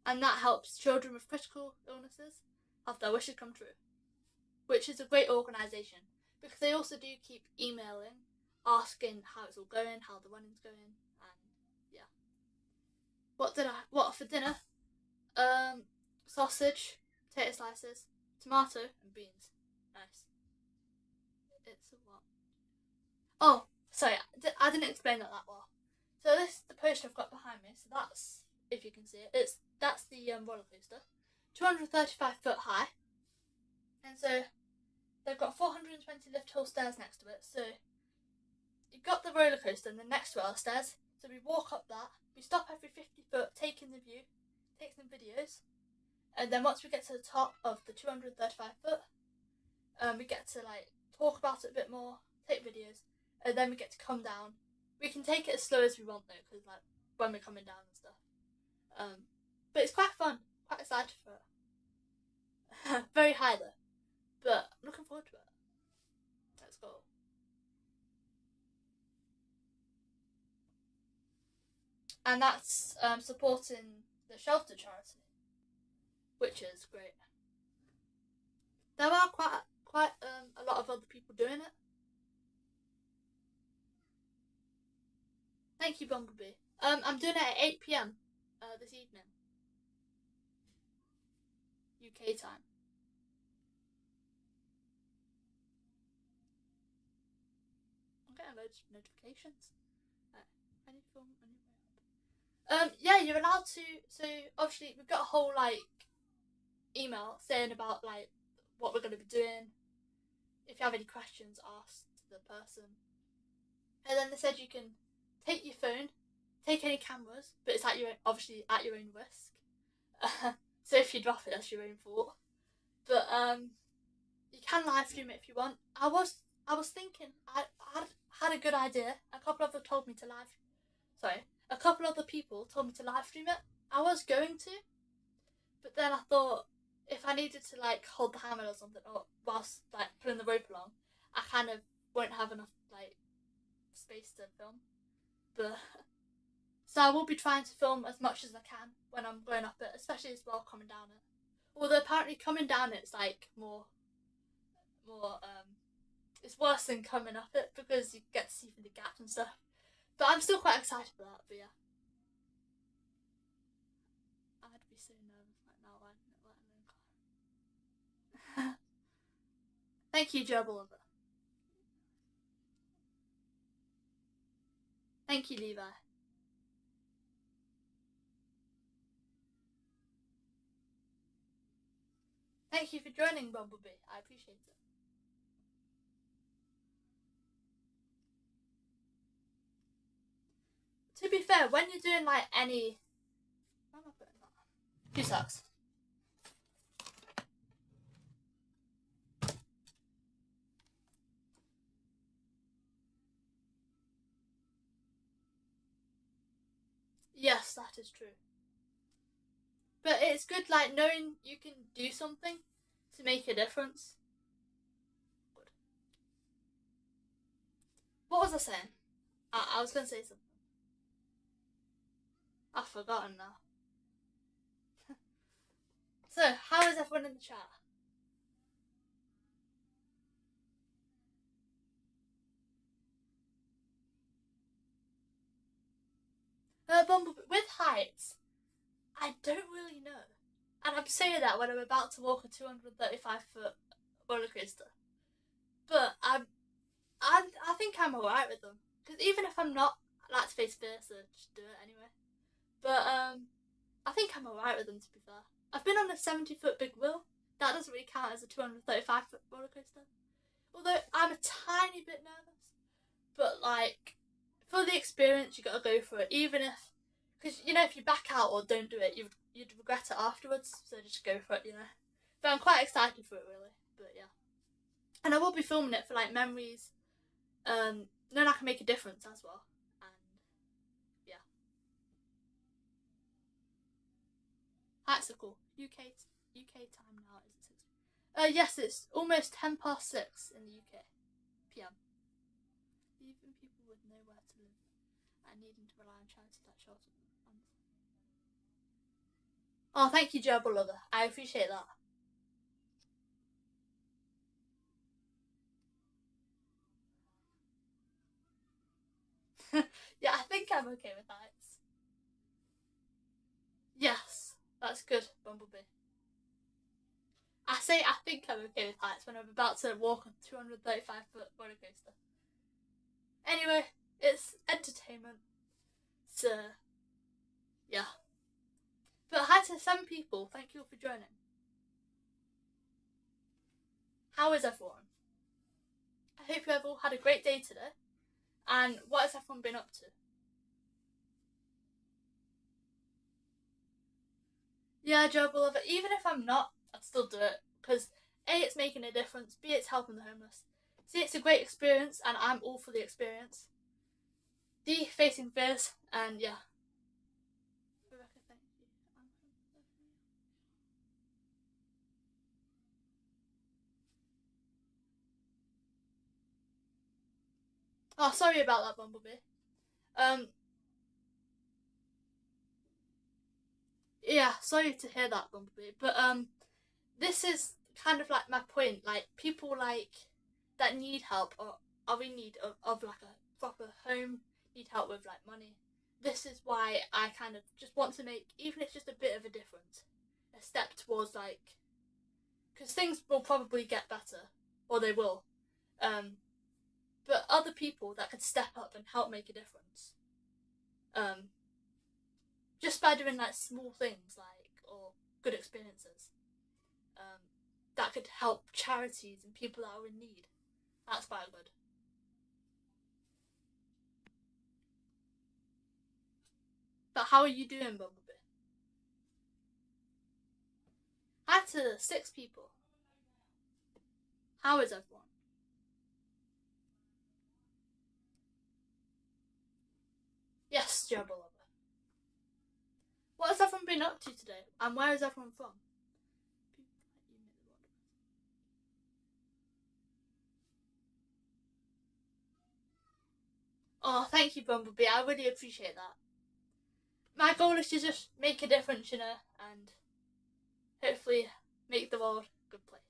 And that helps children with critical illnesses have their wishes come true, which is a great organisation because they also do keep emailing, asking how it's all going, how the running's going, and yeah. What for dinner? Sausage, potato slices, tomato, and beans. Nice. It's a what? Oh, sorry, I didn't explain that well. So this is the poster I've got behind me. So that's, if you can see it, that's the roller coaster, 235 foot high, and so they've got 420 lift hill stairs next to it. So you've got the roller coaster, and then next to it are stairs. So we walk up that. We stop every 50 foot, take in the view, take some videos, and then once we get to the top of the 235 foot, we get to like talk about it a bit more, take videos, and then we get to come down. We can take it as slow as we want though, because like when we're coming down and stuff. But it's quite fun. Quite excited for it. Very high though, but I'm looking forward to it. Let's go. And that's supporting the shelter charity, which is great. There are quite a lot of other people doing it. Thank you, Bumblebee. I'm doing it at 8 p.m. This evening, UK time. I'm getting loads of notifications. Any film anywhere? Yeah, you're allowed to. So obviously we've got a whole like email saying about like what we're going to be doing. If you have any questions, ask the person. And then they said you can take your phone, take any cameras, but it's at your obviously at your own risk. So if you drop it, that's your own fault. But you can live stream it if you want. I was thinking I had a good idea. A couple other people told me to live stream it. I was going to, but then I thought if I needed to like hold the hammer or something, or whilst like pulling the rope along, I kind of won't have enough like space to film. But so I will be trying to film as much as I can when I'm going up it, especially as well coming down it. Although apparently coming down it's like more it's worse than coming up it because you get to see through the gaps and stuff. But I'm still quite excited for that. But yeah, I'd be so nervous right now. Let alone. Thank you, Gerbil. Thank you, Levi. Thank you for joining, Bumblebee. I appreciate it. To be fair, when you're doing like any... Where am I putting that? 2 secs. Yes, that is true. But it's good like knowing you can do something to make a difference. Good. What was I saying? I was going to say something. I've forgotten now. So, how is everyone in the chat? Bumblebee, with heights, I don't really know. And I'm saying that when I'm about to walk a 235 foot roller coaster. But I think I'm alright with them. Because even if I'm not, I like to face first, so just do it anyway. But I think I'm alright with them, to be fair. I've been on a 70 foot big wheel. That doesn't really count as a 235 foot roller coaster. Although I'm a tiny bit nervous. But like, for the experience, you gotta go for it. Even if, because you know, if you back out or don't do it, you'd regret it afterwards. So just go for it, you know. But I'm quite excited for it, really. But yeah, and I will be filming it for like memories. Then I can make a difference as well. And yeah, heights are cool. UK time now is it 6? Yes, it's almost 6:10 in the UK PM. Even people with nowhere to live and needing to rely on charities like shelter. Oh, thank you, Gerbil Lover. I appreciate that. Yeah, I think I'm okay with heights. Yes, that's good, Bumblebee. I say I think I'm okay with heights when I'm about to walk on a 235-foot roller coaster. Anyway, it's entertainment. So, yeah. But hi to some people. Thank you all for joining. How is everyone? I hope you have all had a great day today. And what has everyone been up to? Yeah, Joe, beloved, even if I'm not, I'd still do it. Because A, it's making a difference. B, it's helping the homeless. C, it's a great experience, and I'm all for the experience. D, facing fears, and yeah. Rebecca, thank you. Oh, sorry about that, Bumblebee. Um, yeah, sorry to hear that, Bumblebee. But this is kind of like my point. Like people like that need help or are in need of like a proper home, need help with like money. This is why I kind of just want to make, even if it's just a bit of a difference, a step towards like, because things will probably get better, or they will. Um, but other people that could step up and help make a difference. Um, just by doing like small things like or good experiences. Um, that could help charities and people that are in need. That's quite good. But how are you doing, Bumblebee? Hi to 6 people. How is everyone? Yes, Jabba Lover. What has everyone been up to today? And where is everyone from? Oh, thank you, Bumblebee. I really appreciate that. My goal is to just make a difference, and hopefully make the world a good place.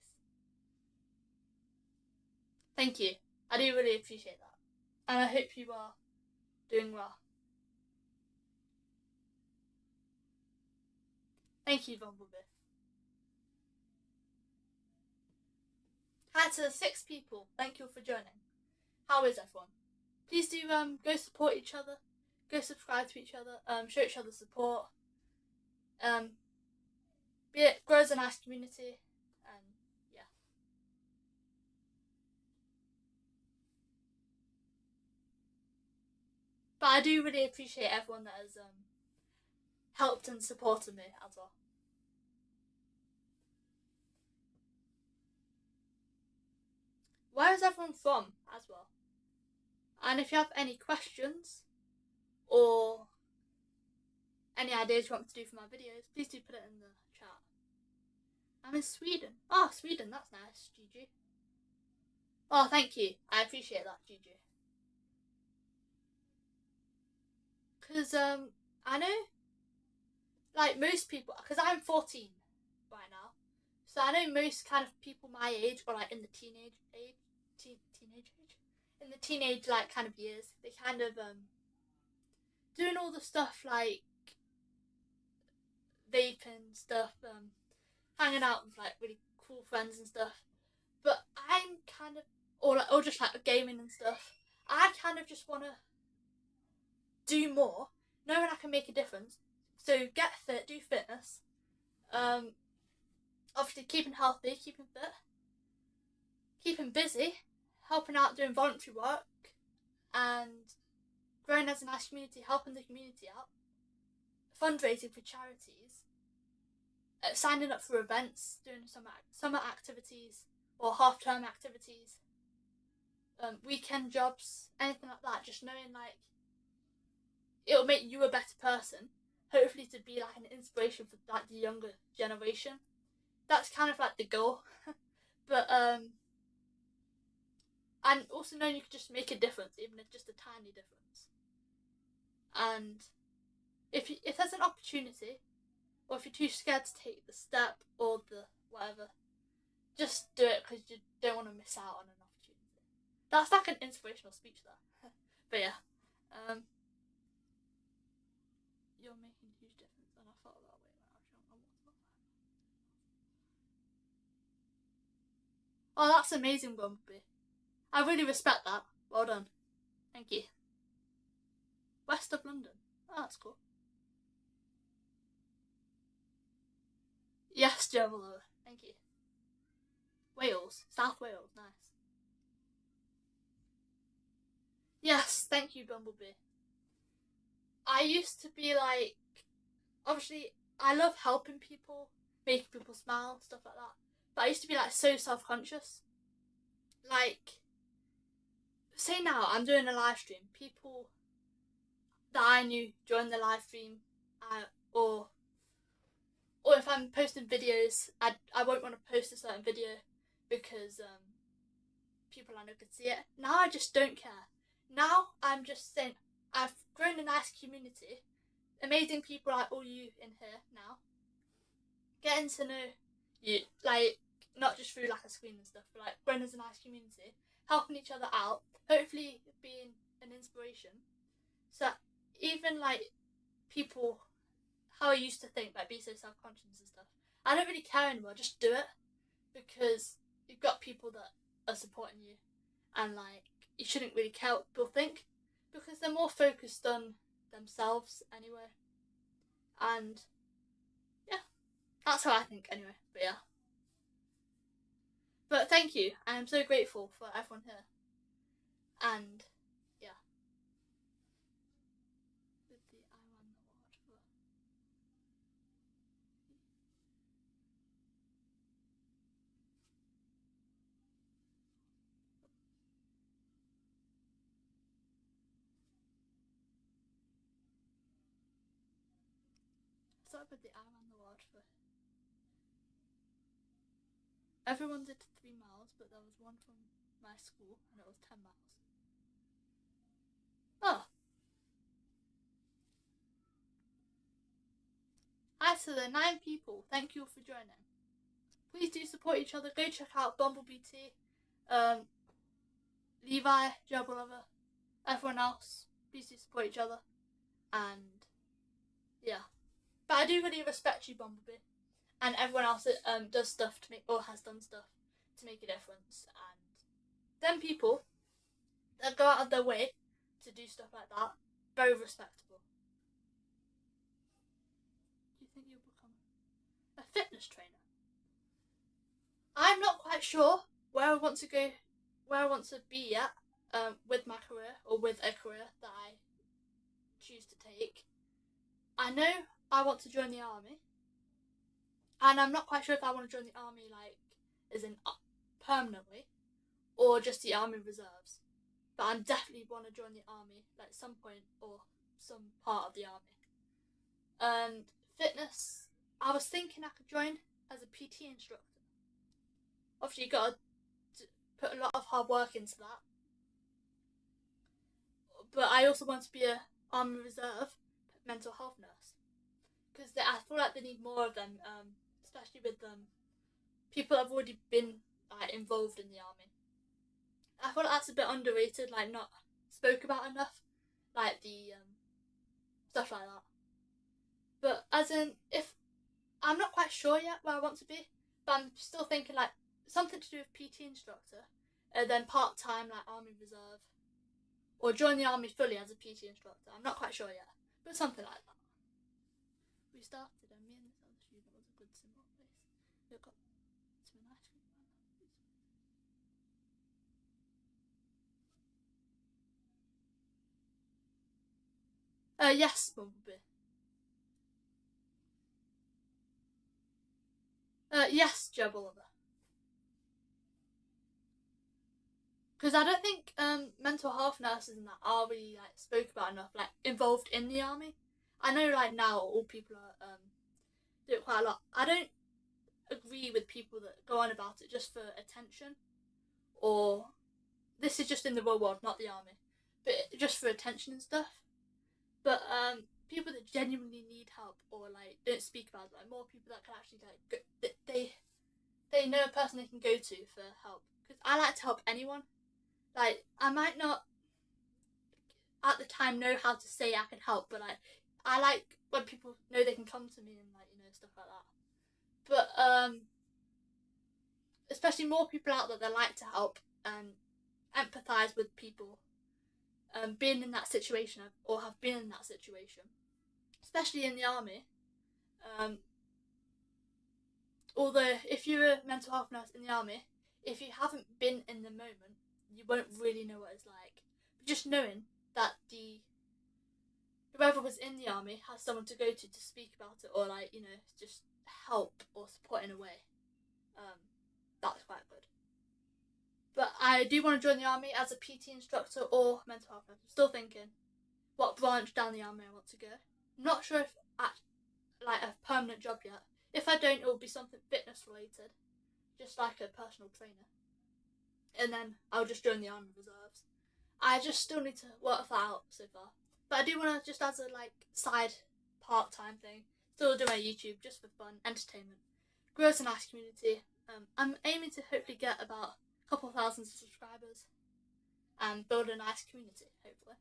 Thank you. I do really appreciate that. And I hope you are doing well. Thank you, Bumblebee. Hi to the 6 people. Thank you for joining. How is everyone? Please do go support each other, go subscribe to each other, show each other support. It grows a nice community, and yeah. But I do really appreciate everyone that has helped and supported me as well. Where is everyone from as well? And if you have any questions or any ideas you want me to do for my videos, please do put it in the chat. I'm in Sweden. Oh, Sweden, that's nice, GG. Oh, thank you. I appreciate that, GG. Because I know, like most people, because I'm 14 right now, so I know most kind of people my age or like in the teenage age, in the teenage like kind of years, they kind of doing all the stuff like vaping stuff, hanging out with like really cool friends and stuff. But I'm kind of, or just like gaming and stuff. I kind of just want to do more, knowing I can make a difference. So get fit, do fitness. Obviously keeping healthy, keeping fit, keeping busy, helping out doing voluntary work, and growing as a nice community, helping the community out, fundraising for charities, signing up for events, doing summer activities or half-term activities, weekend jobs, anything like that. Just knowing like it'll make you a better person. Hopefully, to be like an inspiration for like the younger generation. That's kind of like the goal. But and also knowing you can just make a difference, even if just a tiny difference. And if there's an opportunity, or if you're too scared to take the step or the whatever, just do it because you don't want to miss out on an opportunity. That's like an inspirational speech there. But yeah, you're making a huge difference, and I felt that way when I was young. I want to. Oh, that's amazing, Bumblebee. I really respect that. Well done. Thank you. West of London. Oh, that's cool. Yes, Gerbil. Thank you. Wales. South Wales. Nice. Yes, thank you, Bumblebee. I used to be like, obviously, I love helping people, making people smile, stuff like that. But I used to be like so self-conscious. Like, say now I'm doing a live stream, people that I knew join the live stream, or if I'm posting videos, I won't want to post a certain video because people I know could see it. Now I just don't care. Now I'm just saying I've grown a nice community, amazing people like all you in here now. Getting to know you, like not just through like a screen and stuff, but like growing as a nice community, helping each other out, hopefully being an inspiration. So even like people, how I used to think, like be so self-conscious and stuff, I don't really care anymore. Just do it because you've got people that are supporting you, and like you shouldn't really care what people think because they're more focused on themselves anyway. And yeah, that's how I think anyway. But yeah. But thank you. I am so grateful for everyone here. And yeah. So I put the I won the award for. Everyone did 3 miles, but there was one from my school, and it was 10 miles. Oh. Hi to the 9 people. Thank you all for joining. Please do support each other. Go check out Bumblebee T, Levi, Gerbil Lover, everyone else. Please do support each other. And yeah. But I do really respect you, Bumblebee, and everyone else that does stuff to make, or has done stuff to make a difference. And them people that go out of their way to do stuff like that, very respectable. Do you think you'll become a fitness trainer? I'm not quite sure where I want to go, where I want to be yet, with my career, or with a career that I choose to take. I know I want to join the army, and I'm not quite sure if I want to join the army like as in permanently, or just the army reserves. But I definitely want to join the army like some point or some part of the army. And fitness, I was thinking I could join as a PT instructor. Obviously, you got to put a lot of hard work into that. But I also want to be a army reserve mental health nurse because I feel like they need more of them, especially with people that have already been like involved in the army. I feel like that's a bit underrated, like not spoke about enough, like the stuff like that. But as in, if I'm not quite sure yet where I want to be, but I'm still thinking like something to do with PT instructor, and then part time like army reserve, or join the army fully as a PT instructor. I'm not quite sure yet, but something like that. We started, and me and this other student was a good simple place. We got some ice cream. Yes, Bumblebee. Yes, Gerbil Lover. Because I don't think mental health nurses and that are really like spoke about enough, like involved in the army. I know like now all people are do it quite a lot. I don't agree with people that go on about it just for attention, or this is just in the real world, not the army, but just for attention and stuff. But people that genuinely need help or like don't speak about it, like more people that can actually like they know a person they can go to for help. Because I like to help anyone. Like I might not at the time know how to say I can help, but I like when people know they can come to me and like stuff like that. But especially more people out there that like to help and empathise with people being in that situation or have been in that situation, especially in the army. Um, although if you're a mental health nurse in the army, if you haven't been in the moment, you won't really know what it's like. But just knowing that whoever was in the army has someone to go to speak about it, or like, just help or support in a way. That's quite good. But I do want to join the army as a PT instructor or mental health nurse. I'm still thinking what branch down the army I want to go. I'm not sure if like a permanent job yet. If I don't, it will be something fitness related, just like a personal trainer. And then I'll just join the army reserves. I just still need to work that out so far. But I do want to, just as a side part-time thing, still do my YouTube just for fun, entertainment. Grow as a nice community. I'm aiming to hopefully get about a couple thousand subscribers and build a nice community, hopefully.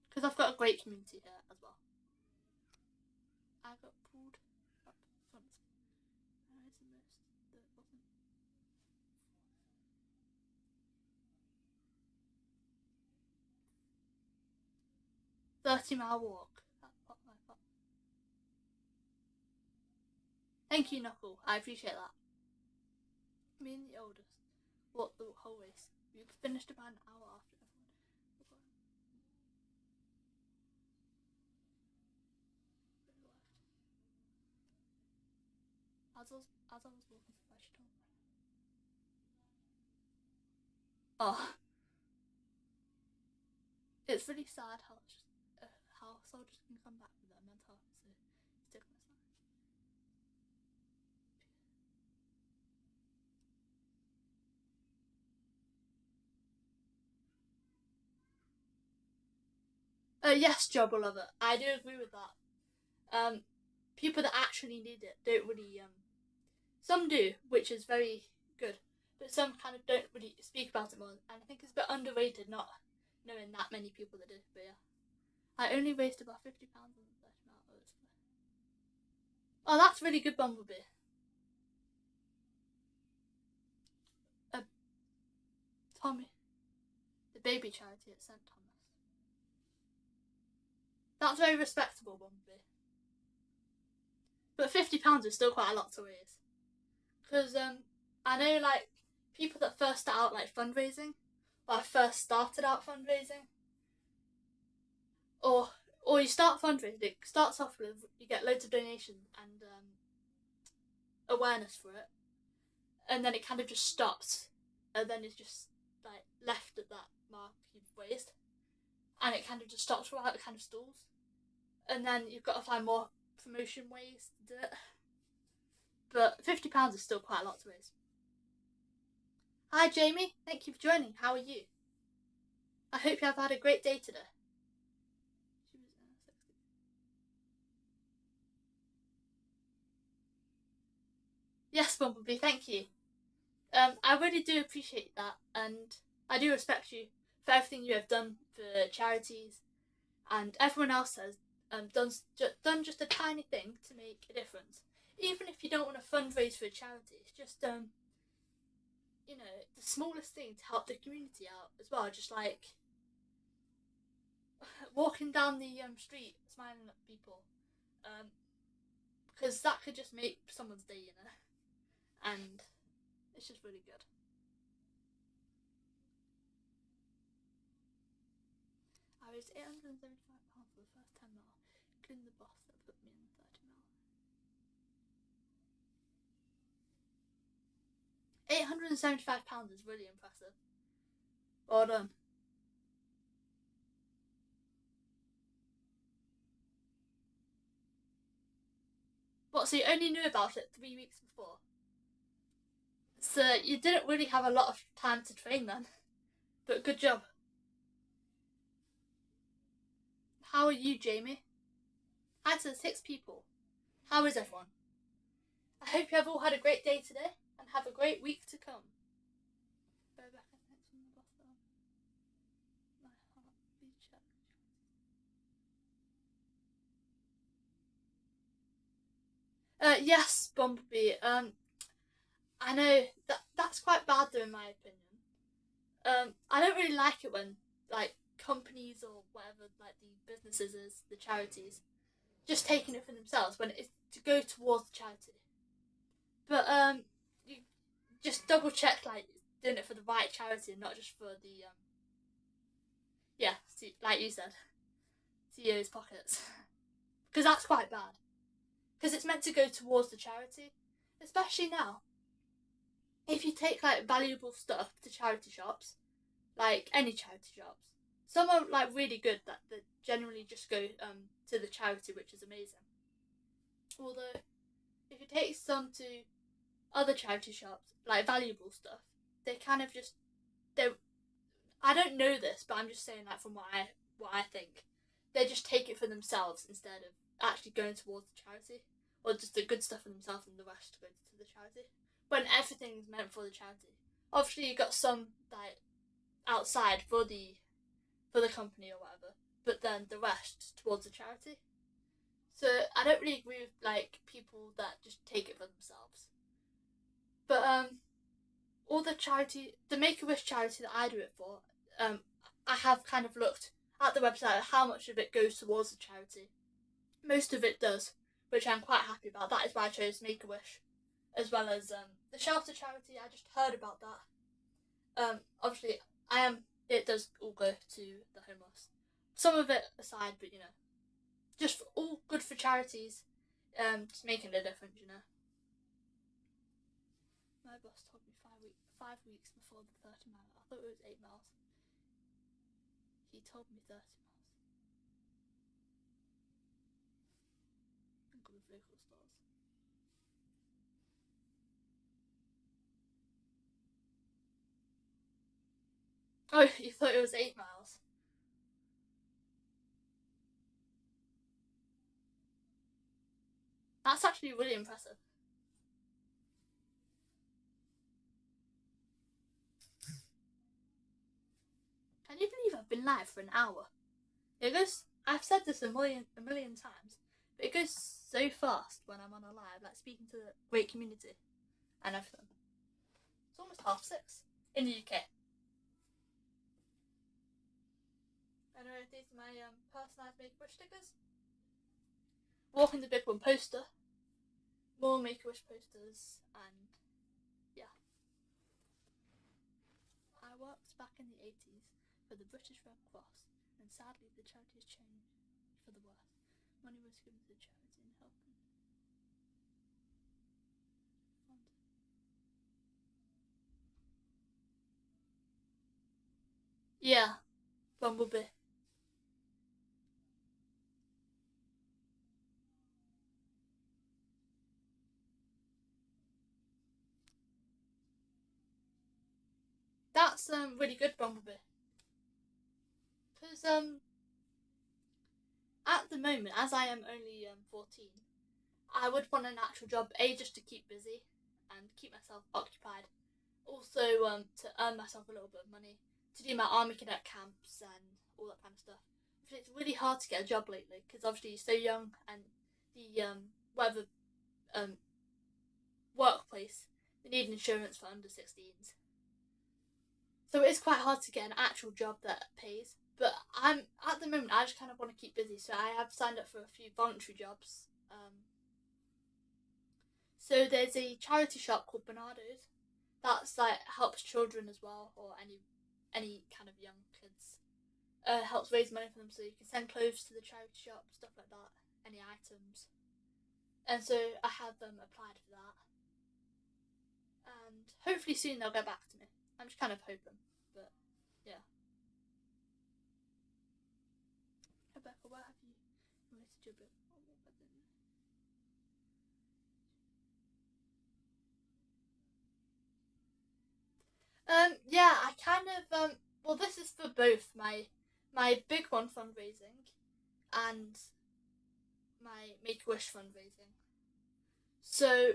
Because I've got a great community here as well. I got pulled up front. Where is the most? The bottom. 30-mile walk. Thank you, Knuckle. I appreciate that. Me and the oldest walked the whole race. We finished about an hour after everyone. As I was walking, I should talk. Oh, it's really sad how soldiers can come back with their mental health, so stick with that. Yes, Job will love it. I do agree with that. People that actually need it don't really. Some do, which is very good, but some kind of don't really speak about it more. And I think it's a bit underrated, not knowing that many people that do. But yeah, I only raised about £50 on the 30 mile. Oh, that's really good, Bumblebee. Tommy, the baby charity at St Thomas. That's very respectable, Bumblebee. But £50 is still quite a lot to raise. Because I know people that first start out fundraising, or first started out fundraising, or you start fundraising. It starts off with you get loads of donations and awareness for it, and then it kind of just stops, and then it's just left at that mark you've raised, and it kind of just stops without it kind of stalls, and then you've got to find more promotion ways to do it. But £50 is still quite a lot to raise. Hi Jamie, thank you for joining. How are you? I hope you have had a great day today. Yes, Bumblebee, thank you. I really do appreciate that, and I do respect you for everything you have done for charities, and everyone else has done just a tiny thing to make a difference. Even if you don't want to fundraise for a charity, it's just the smallest thing to help the community out as well. Just walking down the street, smiling at people, because that could just make someone's day, and it's just really good. I raised £875 for the first 10 mile, including the boss that put me in the 30 mile. £875 is really impressive. Well done. What, so you only knew about it 3 weeks before? So you didn't really have a lot of time to train then. But good job. How are you, Jamie? Hi to the 6 people. How is everyone? I hope you have all had a great day today and have a great week to come. Yes, Bumblebee. I know that's quite bad though, in my opinion. I don't really like it when like companies or whatever, like the businesses, is the charities, just taking it for themselves when it's to go towards the charity. But you just double check like doing it for the right charity and not just for the yeah, like you said, CEO's pockets, because that's quite bad. Because it's meant to go towards the charity, especially now. If you take like valuable stuff to charity shops, like any charity shops, some are like really good that generally just go to the charity, which is amazing. Although if you take some to other charity shops, like valuable stuff, they kind of just they. I don't know this, but I'm just saying that from what I think. They just take it for themselves instead of actually going towards the charity, or just the good stuff for themselves and the rest to go to the charity. When everything's meant for the charity. Obviously, you got some like outside for the company or whatever, but then the rest towards the charity. So I don't really agree with like people that just take it for themselves. But all the charity, the Make a Wish charity that I do it for, um, I have kind of looked at the website at how much of it goes towards the charity. Most of it does, which I'm quite happy about. That is why I chose Make a Wish, as well as the shelter charity. I just heard about that. Obviously, I am. It does all go to the homeless. Some of it aside, but just all good for charities. Just making a difference. My boss told me 5 weeks before the 30 mile. I thought it was 8 miles. He told me 30 miles. I'm good with local stores. Oh, you thought it was 8 miles? That's actually really impressive. Can you believe I've been live for an hour? It goes. I've said this a million times, but it goes so fast when I'm on a live, like speaking to the great community and everything. It's almost 6:30 in the UK. Anyway, these are my personalised Make-A-Wish stickers. Walking the Big One poster, more Make-A-Wish posters, and yeah. I worked back in the 80s for the British Red Cross, and sadly the charity has changed for the worse. Money was given to the charity and helping fund. Yeah, Bumblebee. That's really good, Bumblebee. Because at the moment, as I am only 14, I would want an actual job, A, just to keep busy and keep myself occupied. Also, to earn myself a little bit of money, to do my army cadet camps and all that kind of stuff. But it's really hard to get a job lately because obviously you're so young, and the whatever um, workplace, they need insurance for under 16s. So it is quite hard to get an actual job that pays. But I'm at the moment I just kind of want to keep busy, so I have signed up for a few voluntary jobs. So there's a charity shop called Bernardo's that's like helps children as well, or any kind of young kids. Helps raise money for them, so you can send clothes to the charity shop, stuff like that, any items. And so I have applied for that, and hopefully soon they'll get back to me. I'm just kind of hoping, but yeah. Rebecca, where have you promoted your book? Yeah, I kind of well, this is for both my big one fundraising and my Make a Wish fundraising. So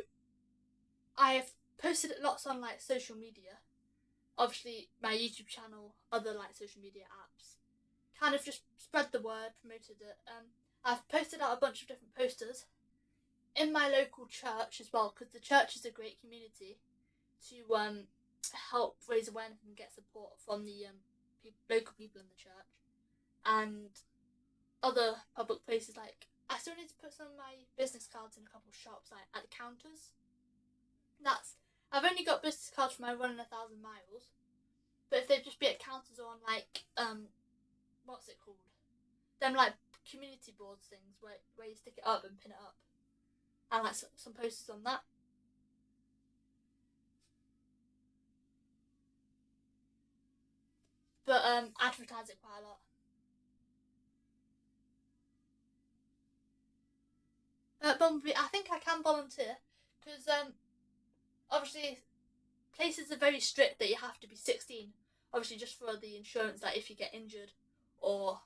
I've posted it lots on like social media. Obviously, my YouTube channel, other like social media apps, kind of just spread the word, promoted it. I've posted out a bunch of different posters in my local church as well, because the church is a great community. to help raise awareness and get support from the local people in the church and other public places. Like, I still need to put some of my business cards in a couple of shops, like at the counters. I've only got business cards for my running 1,000 miles, but if they'd just be at counters or on like what's it called? Them like community boards things where you stick it up and pin it up, and like some posters on that. But advertise it quite a lot. Bumblebee, I think I can volunteer because obviously places are very strict that you have to be 16. Obviously, just for the insurance, that if you get injured or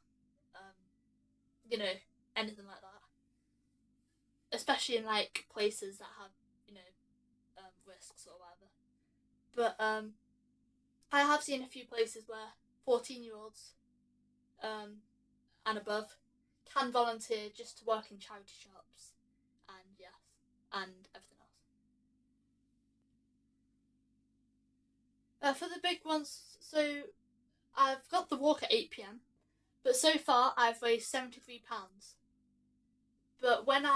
you know, anything like that. Especially in like places that have, you know, risks or whatever. But I have seen a few places where 14-year-olds and above can volunteer just to work in charity shops and yes, and everything else. For the big ones, so I've got the walk at 8 p.m. But so far I've raised £73. But once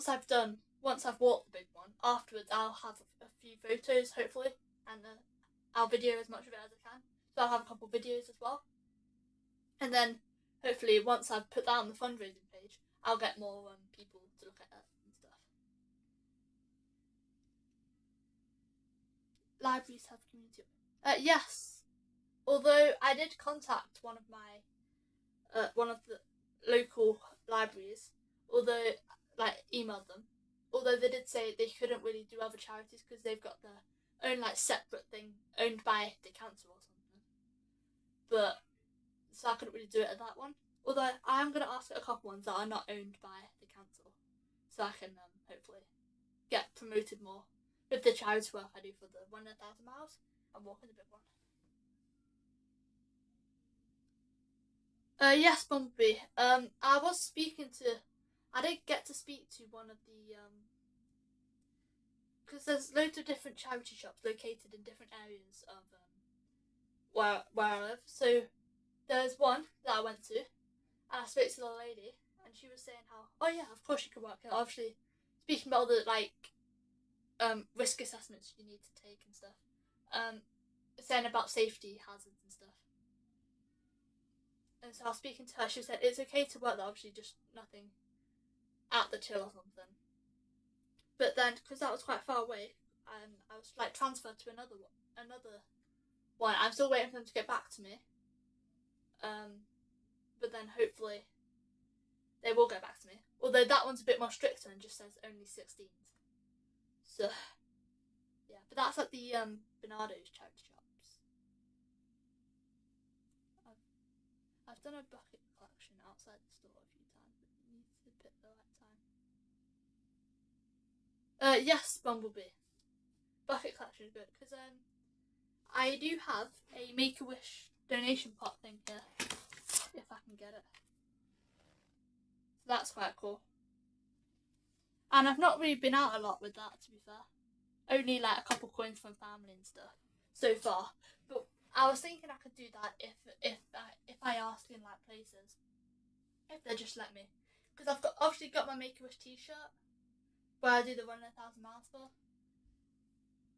I've walked the big one, afterwards I'll have a few photos hopefully, and I'll video as much of it as I can. So I'll have a couple of videos as well. And then hopefully once I've put that on the fundraising page, I'll get more people to look at it and stuff. Libraries have community. Yes. Although I did contact one of the local libraries, although like emailed them, although they did say they couldn't really do other charities because they've got their own like separate thing owned by the council or something. But so I couldn't really do it at that one. Although I am going to ask a couple ones that are not owned by the council, so I can hopefully get promoted more with the charity work I do for the 1,000 miles and walking the big one. Yes, Bumblebee. I did get to speak to one of the because there's loads of different charity shops located in different areas of where I live. So there's one that I went to, and I spoke to the lady, and she was saying how, oh yeah, of course you can work. And obviously, speaking about all the like risk assessments you need to take and stuff. Saying about safety hazards and stuff. And so I was speaking to her. She said it's okay to work there, obviously, just nothing at the till or something. But then, because that was quite far away, I was like transferred to another one. I'm still waiting for them to get back to me. But then hopefully they will get back to me. Although that one's a bit more stricter and just says only 16s. So yeah, but that's at the Bernardo's charity shops. I've done a bucket collection outside the store a few times, but you need to pick the right time. Yes, Bumblebee. Bucket collection is good because I do have a Make-A-Wish donation pot thing here, if I can get it. So that's quite cool. And I've not really been out a lot with that, to be fair. Only like a couple coins from family and stuff so far. But I was thinking I could do that if I asked in like places, if they just let me, because I've obviously got my Make-A-Wish t-shirt where I do the 1,000 miles for,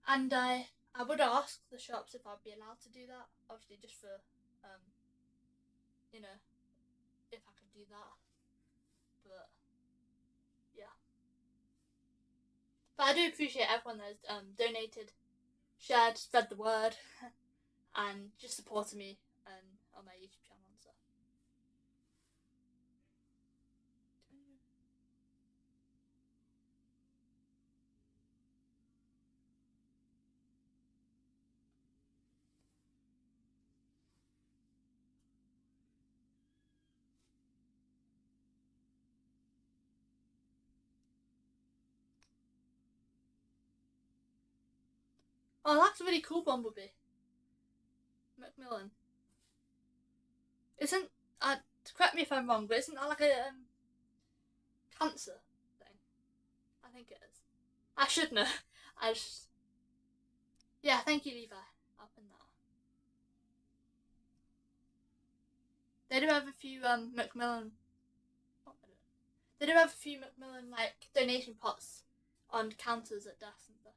and I would ask the shops if I'd be allowed to do that, obviously just for you know, if I could do that. But yeah. But I do appreciate everyone that's donated, shared, spread the word, and just supported me on my YouTube channel and stuff. Oh, that's really cool, Bumblebee. Macmillan. Isn't correct me if I'm wrong, but isn't that like a cancer thing? I think it is. I should know. I just, yeah, thank you, Levi. I'll pin that. They do have a few Macmillan. They do have a few Macmillan like donation pots on counters at desks and stuff.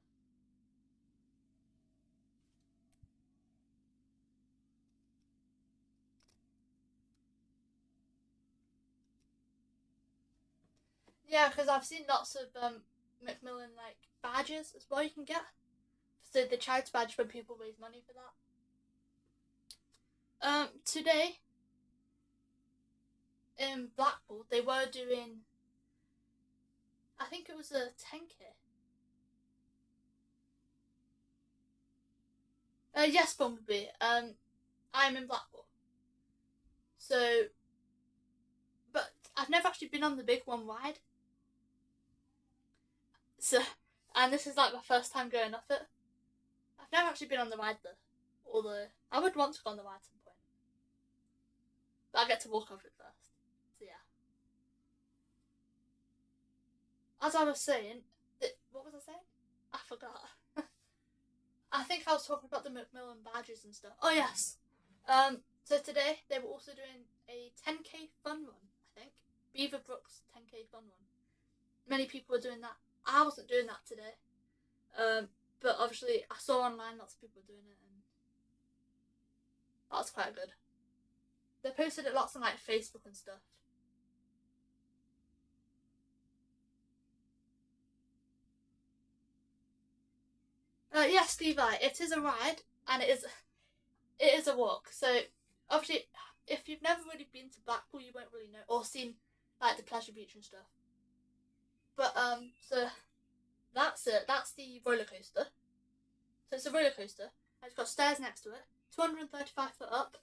Yeah, because I've seen lots of Macmillan like badges as well you can get. So the charity badge when people raise money for that. Today in Blackpool they were doing, I think it was a 10k. Yes, Bumblebee. I'm in Blackpool. So, but I've never actually been on the big one ride. So, and this is like my first time going off it. I've never actually been on the ride though. Although I would want to go on the ride at some point. But I get to walk off it first. So yeah. As I was saying, what was I saying? I forgot. I think I was talking about the Macmillan badges and stuff. Oh yes. So today they were also doing a 10k fun run. I think Beaverbrook's 10k fun run. Many people were doing that. I wasn't doing that today. But obviously I saw online lots of people doing it, and that was quite good. They posted it lots on like Facebook and stuff. Yes, Levi, it is a ride and it is a walk. So obviously, if you've never really been to Blackpool, you won't really know or seen like the Pleasure Beach and stuff. But so that's it. That's the roller coaster. So it's a roller coaster. And it's got stairs next to it. 235 foot up.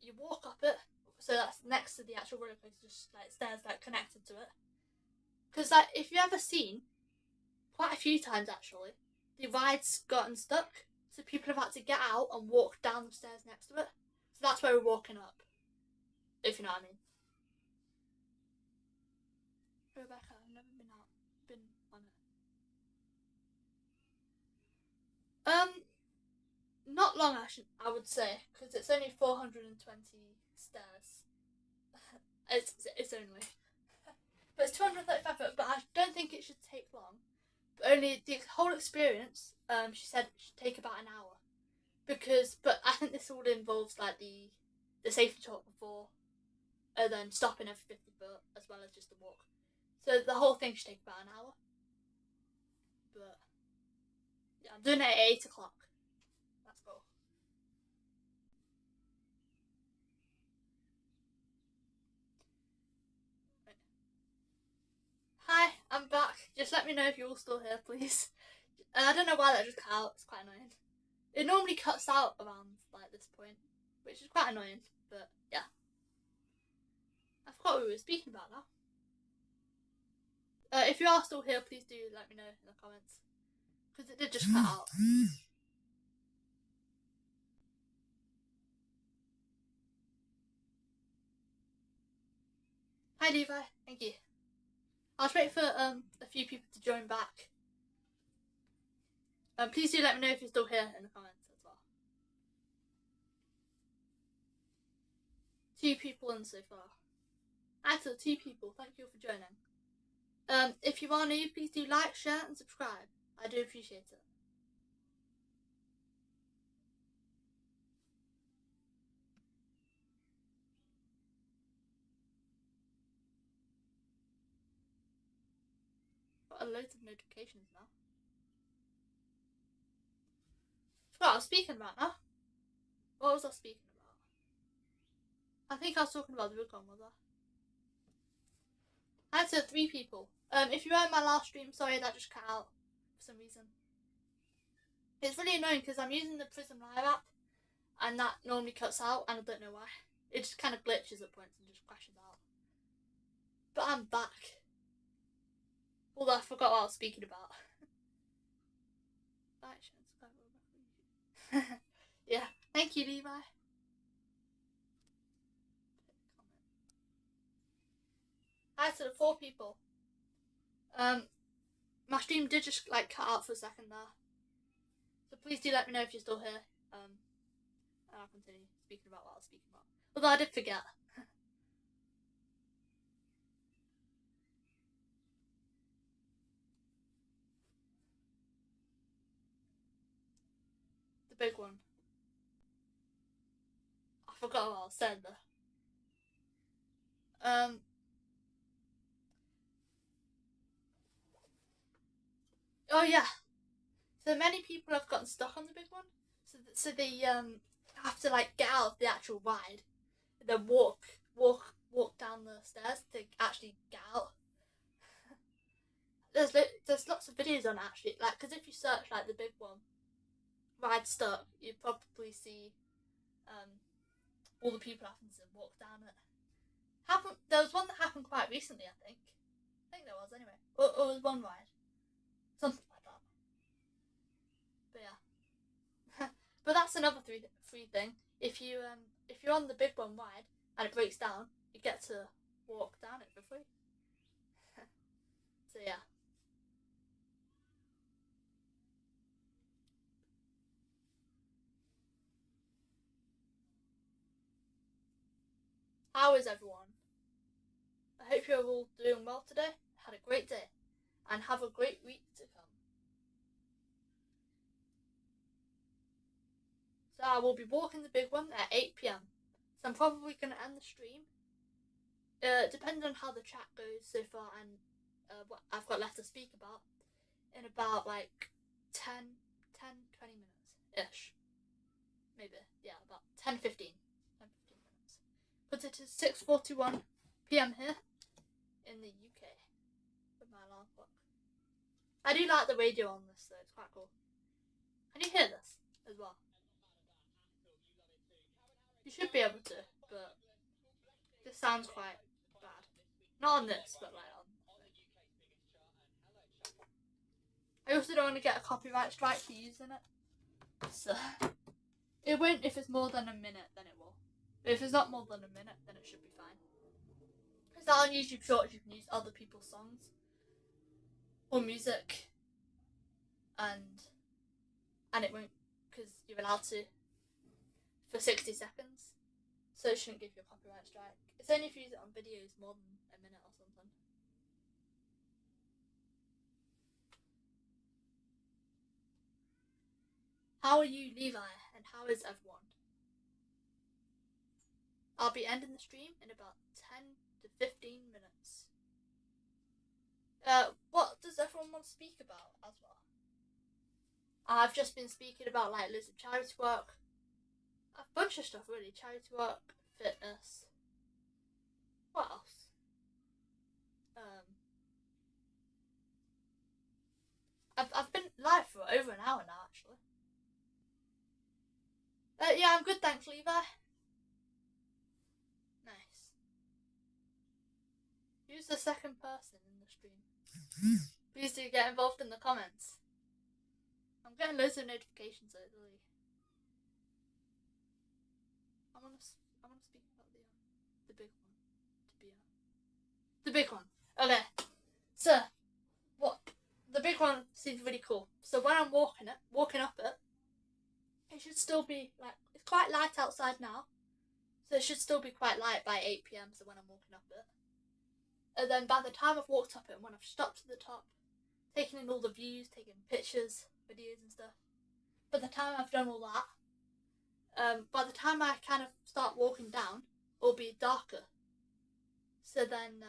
You walk up it. So that's next to the actual roller coaster, just like stairs like connected to it. Because like if you ever seen, quite a few times actually, the ride's gotten stuck, so people have had to get out and walk down the stairs next to it. So that's where we're walking up, if you know what I mean. Rebecca, I've never been on it. Not long actually, I would say, because it's only 420 stairs. it's only, but it's 235 foot. But I don't think it should take long. But only the whole experience, she said, it should take about an hour. But I think this all involves like the safety talk before, and then stopping every 50 foot as well as just the walk. So the whole thing should take about an hour. But yeah, I'm doing it at 8 o'clock. Let's go. Right. Hi, I'm back. Just let me know if you're all still here, please. I don't know why that just cut out. It's quite annoying. It normally cuts out around like this point, which is quite annoying. But yeah, I forgot what we were speaking about now. If you are still here, please do let me know in the comments, because it did just cut out. Hi Levi, thank you. I'll wait for a few people to join back. Please do let me know if you're still here in the comments as well. 2 people in so far. Actually, 2 people. Thank you for joining. If you are new, please do like, share, and subscribe. I do appreciate it. Got a load of notifications now. Forgot what I was speaking about now. What was I speaking about? I think I was talking about the Rubicon, was I? I had to 3 people. If you were in my last stream, sorry that just cut out for some reason. It's really annoying because I'm using the Prism Live app, and that normally cuts out, and I don't know why. It just kind of glitches at points and just crashes out. But I'm back. Although I forgot what I was speaking about. Yeah, thank you, Levi. Hi to the 4 people. my stream did just like cut out for a second there. So please do let me know if you're still here. And I'll continue speaking about what I was speaking about. Although I did forget. The big one. I forgot what I was saying though. Oh yeah. So many people have gotten stuck on the big one. So they have to like get out of the actual ride, and then walk down the stairs to actually get out. There's lots of videos on it, actually, like, because if you search like the big one ride stuck, you probably see all the people having to walk down it. There was one that happened quite recently, I think there was, anyway, or it was one ride, something like that. But yeah. But that's another free thing. If you're on the big one ride and it breaks down, you get to walk down it for free. So yeah. How is everyone? I hope you're all doing well today, had a great day, and have a great week to come. So I will be walking the big one at 8 PM. So I'm probably going to end the stream, depending on how the chat goes so far and what I've got left to speak about, in about like 10, 20 minutes-ish. Maybe, yeah, about 10, 15 minutes. But it is 6:41 PM here in the UK with my alarm clock. I do like the radio on this though, it's quite cool. Can you hear this as well? You should be able to, but this sounds quite bad. Not on this, but like on. I also don't want to get a copyright strike for using it. So it won't if it's more than a minute, then it will. But if it's not more than a minute, then it should be fine. It's not on YouTube Shorts, you can use other people's songs or music, and it won't, because you're allowed to for 60 seconds. So it shouldn't give you a copyright strike. It's only if you use it on videos more than a minute or something. How are you, Levi? And how is everyone? I'll be ending the stream in about 10 to 15 minutes. What does everyone want to speak about as well? I've just been speaking about like loads of charity work. A bunch of stuff really. Charity work, fitness. What else? I've been live for over an hour now, actually. Yeah, I'm good, thanks, Levi. Nice. Who's the second person in the stream? Please do get involved in the comments. I'm getting loads of notifications lately. I want to speak about the big one. The big one. Okay. So, what? The big one seems really cool. So when I'm walking up it, it should still be like, it's quite light outside now, so it should still be quite light by 8 PM. So when I'm walking up it, and then by the time I've walked up it and when I've stopped at the top, taking in all the views, taking pictures, videos and stuff, by the time I've done all that, by the time I kind of start walking down, it'll be darker. So then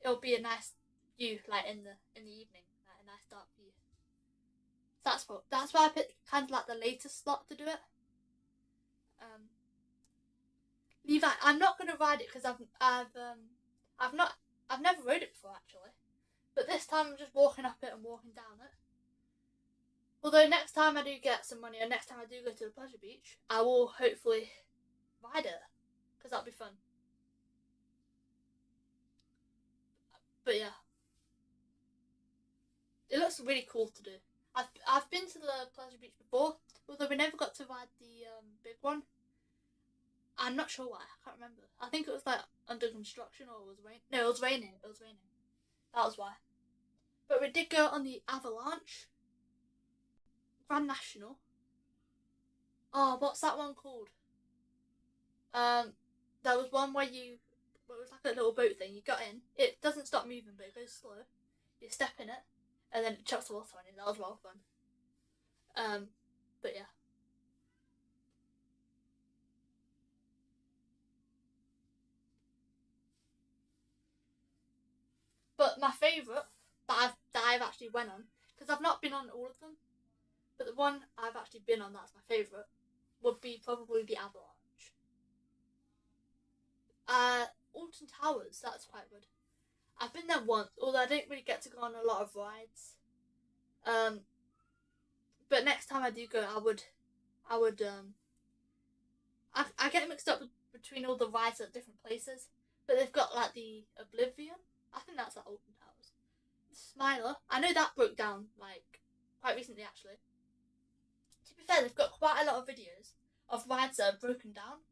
it'll be a nice view, like in the evening, like a nice dark view. So that's why I picked kind of like the latest slot to do it. Levi, I'm not gonna ride it because I've never rode it before actually, but this time I'm just walking up it and walking down it. Although next time I do get some money, or next time I do go to the pleasure beach, I will hopefully ride it, because that'll be fun. But yeah, it looks really cool to do. I've been to the pleasure beach before, although we never got to ride the big one. I'm not sure why. I can't remember. I think it was like under construction, or it was rain. No, it was raining. That was why. But we did go on the Avalanche Grand National. Oh, what's that one called? There was one where it was like a little boat thing. You got in. It doesn't stop moving, but it goes slow. You step in it, and then it chucks the water on you. That was well fun. But yeah. But my favourite that I've actually went on, because I've not been on all of them, but the one I've actually been on that's my favourite would be probably the Avalanche. Alton Towers, that's quite good. I've been there once, although I didn't really get to go on a lot of rides. But next time I do go, I get mixed up between all the rides at different places. But they've got like the Oblivion. I think that's at Alton Towers. Smiler. I know that broke down like quite recently actually. To be fair, they've got quite a lot of videos of rides that have broken down,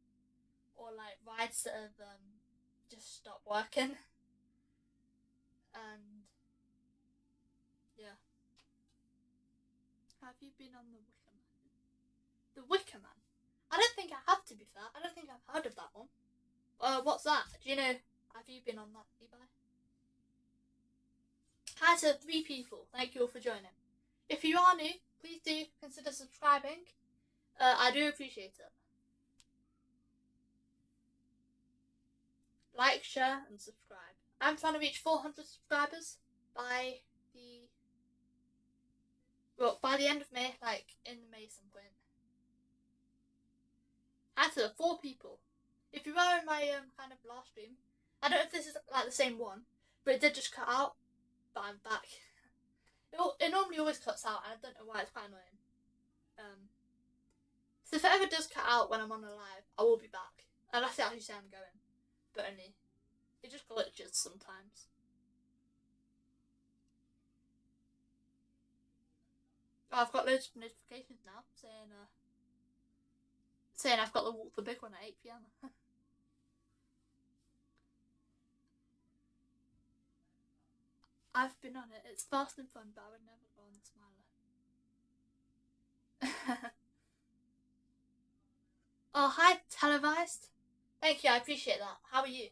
or like rides that have just stopped working. And yeah. Have you been on the Wicker Man? The Wicker Man? I don't think I have, to be fair. I don't think I've heard of that one. What's that? Do you know? Have you been on that, Levi? Hi to 3 people. Thank you all for joining. If you are new, please do consider subscribing. I do appreciate it. Like, share, and subscribe. I'm trying to reach 400 subscribers by the end of May, like in May some point. Hi to 4 people. If you were in my kind of last stream, I don't know if this is like the same one, but it did just cut out. But I'm back. It normally always cuts out, and I don't know why. It's quite annoying. So if it ever does cut out when I'm on a live, I will be back. Unless it actually say I'm going, but only it just glitches sometimes. Oh, I've got loads of notifications now saying I've got the big one at 8 PM. I've been on it. It's fast and fun, but I would never go on the Smiler. Oh, hi, Televised. Thank you, I appreciate that. How are you?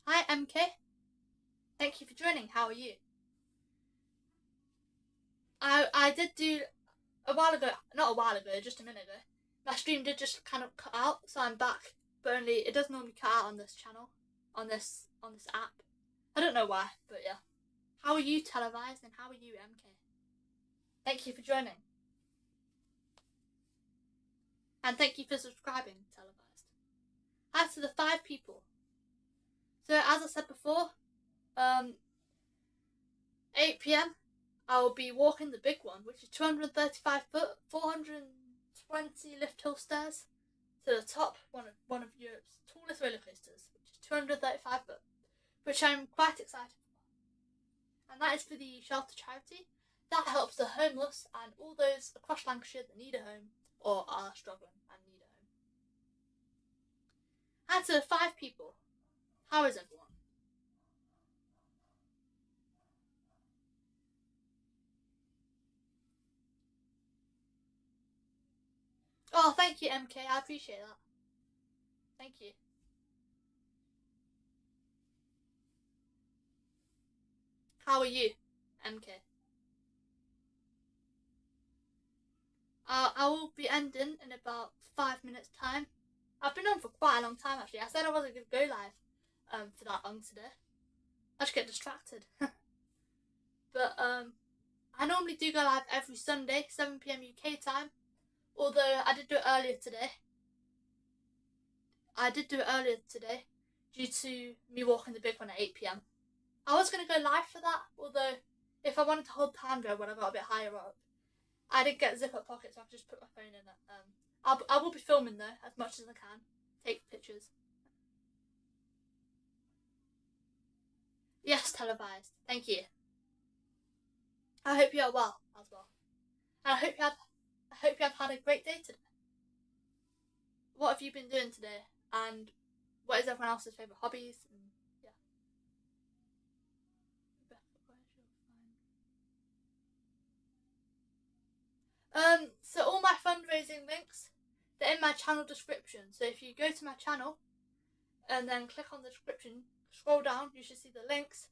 Hi, MK. Thank you for joining. How are you? I did do a while ago, not a while ago, just a minute ago. My stream did just kind of cut out, so I'm back. But only it does normally cut out on this channel, on this app. I don't know why, but yeah. How are you, Televised, and how are you, MK? Thank you for joining. And thank you for subscribing, Televised. Hi to the 5 people. So as I said before, 8 PM, I will be walking the big one, which is 235 foot, 420 lift hill stairs to the top, one of Europe's tallest roller coasters, which is 235 foot, which I'm quite excited for. And that is for the Shelter charity. That helps the homeless and all those across Lancashire that need a home or are struggling and need a home. And to 5 people, how is everyone? Oh, thank you, MK. I appreciate that. Thank you. How are you, MK? I will be ending in about 5 minutes' time. I've been on for quite a long time actually. I said I wasn't going to go live for that long today. I just get distracted. But I normally do go live every Sunday, 7 PM UK time. Although I did do it earlier today. Due to me walking the big one at 8 PM. I was going to go live for that, although if I wanted to hold Pandro when I got a bit higher up, I didn't get zip up pockets, so I've just put my phone in it. I will be filming though, as much as I can. Take pictures. Yes, Televised. Thank you. I hope you are well as well. And I hope you have had a great day today. What have you been doing today? And what is everyone else's favourite hobbies, and yeah. So all my fundraising links, they're in my channel description. So if you go to my channel and then click on the description, scroll down, you should see the links.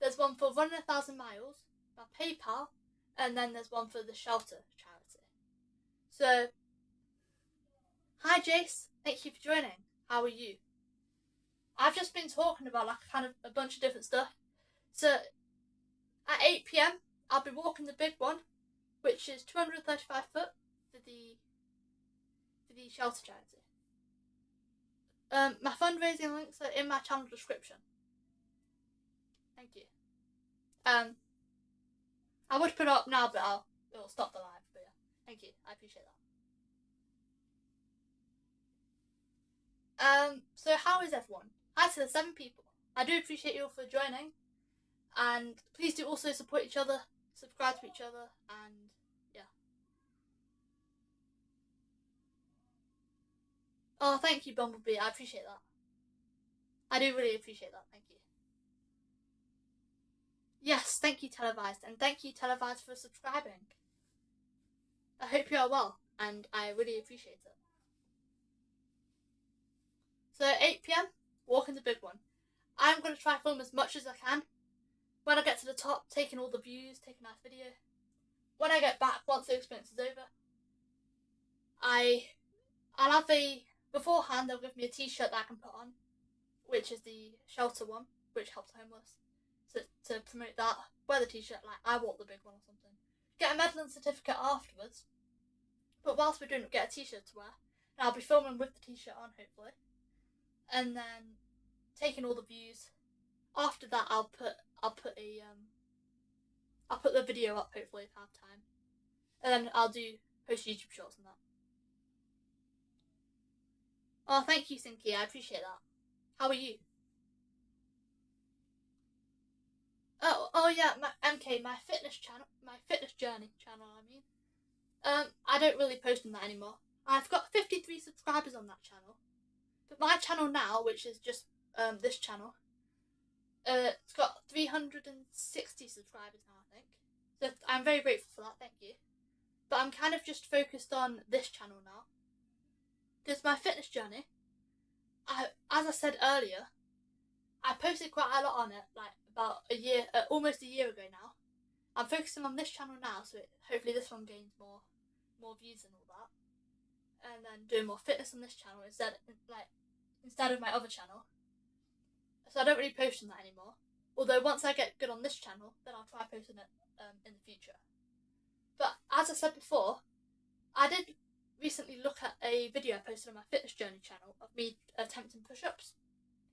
There's one for running 1,000 miles, my PayPal, and then there's one for the shelter charity. So, hi Jace, thank you for joining. How are you? I've just been talking about like kind of a bunch of different stuff. So, at 8 p.m, I'll be walking the big one, which is 235 foot for the shelter charity. My fundraising links are in my channel description. Thank you. I would put it up now, but it'll stop the live. But yeah, thank you. I appreciate that. So how is everyone? Hi to the 7 people. I do appreciate you all for joining, and please do also support each other, subscribe to each other, and yeah. Oh, thank you, Bumblebee. I appreciate that. I do really appreciate that. Thank you. Yes, thank you, Televised, and thank you, Televised, for subscribing. I hope you are well, and I really appreciate it. So 8 p.m, walking the big one. I'm going to try film as much as I can. When I get to the top, taking all the views, taking a nice video. When I get back, once the experience is over, I'll have beforehand they'll give me a t-shirt that I can put on, which is the shelter one, which helps the homeless. So to promote that, wear the t-shirt like I walk the big one or something. Get a medal and certificate afterwards. But whilst we're doing it, get a t-shirt to wear. And I'll be filming with the t-shirt on, hopefully. And then taking all the views. After that, I'll put the video up, hopefully, if I have time. And then I'll post YouTube shorts and that. Oh, thank you, Sinky. I appreciate that. How are you? Oh yeah, my MK, my fitness journey channel. I don't really post on that anymore. I've got 53 subscribers on that channel, but my channel now, which is just this channel, it's got 360 subscribers now, I think. So I'm very grateful for that. Thank you. But I'm kind of just focused on this channel now, because my fitness journey, as I said earlier, I posted quite a lot on it, like about almost a year ago now. I'm focusing on this channel now, so hopefully this one gains more views and all that. And then doing more fitness on this channel instead of my other channel. So I don't really post on that anymore. Although once I get good on this channel, then I'll try posting it in the future. But as I said before, I did recently look at a video I posted on my fitness journey channel of me attempting push-ups.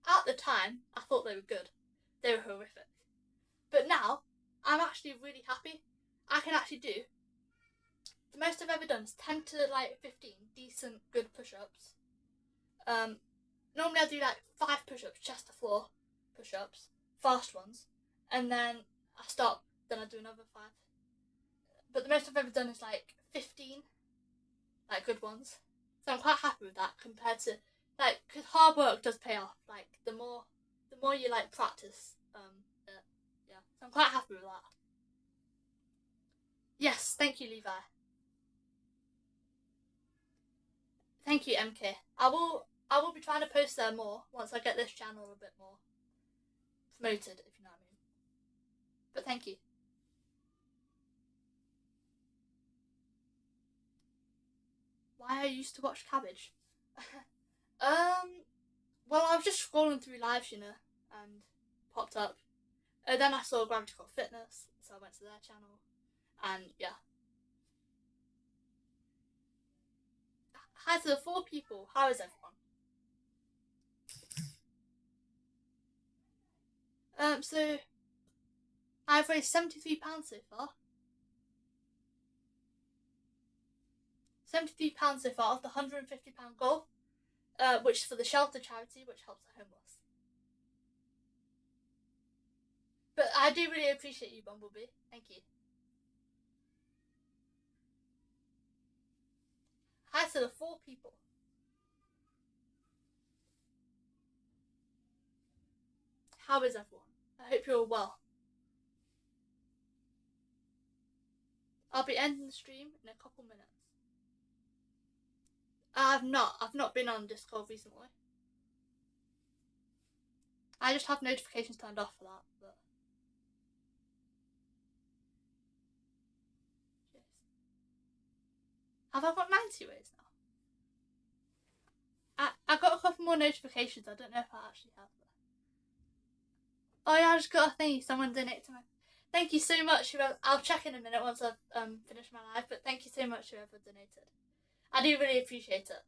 At the time, I thought they were good. They were horrific. But now, I'm actually really happy. I can actually do, the most I've ever done is 10 to 15 decent good push-ups. Normally I do 5 push-ups, chest to floor push-ups, fast ones, and then I stop, then I do another 5. But the most I've ever done is 15, good ones. So I'm quite happy with that compared to, because hard work does pay off. The more you practice, yeah. So I'm quite happy with that. Yes, thank you, Levi. Thank you, MK. I will be trying to post there more once I get this channel a bit more promoted, if you know what I mean. But thank you. Why I used to watch Cabbage? Well, I was just scrolling through lives, and popped up. And then I saw Gravity Cult Fitness, so I went to their channel, and yeah. Hi to the 4 people. How is everyone? So I've raised £73 so far. £73 so far of the £150 goal, which is for the shelter charity, which helps the homeless. But I do really appreciate you, Bumblebee. Thank you. Hi to the 4 people. how is everyone? I hope you're all well. I'll be ending the stream in a couple minutes. I've not been on Discord recently. I just have notifications turned off for that, but yes. Have I got 90 ways now? I got a couple more notifications. I don't know if I actually have them. Oh yeah, I just got a thingy. Someone donated to my. Thank you so much. I'll check in a minute once I've finished my live. But thank you so much whoever donated. I do really appreciate it.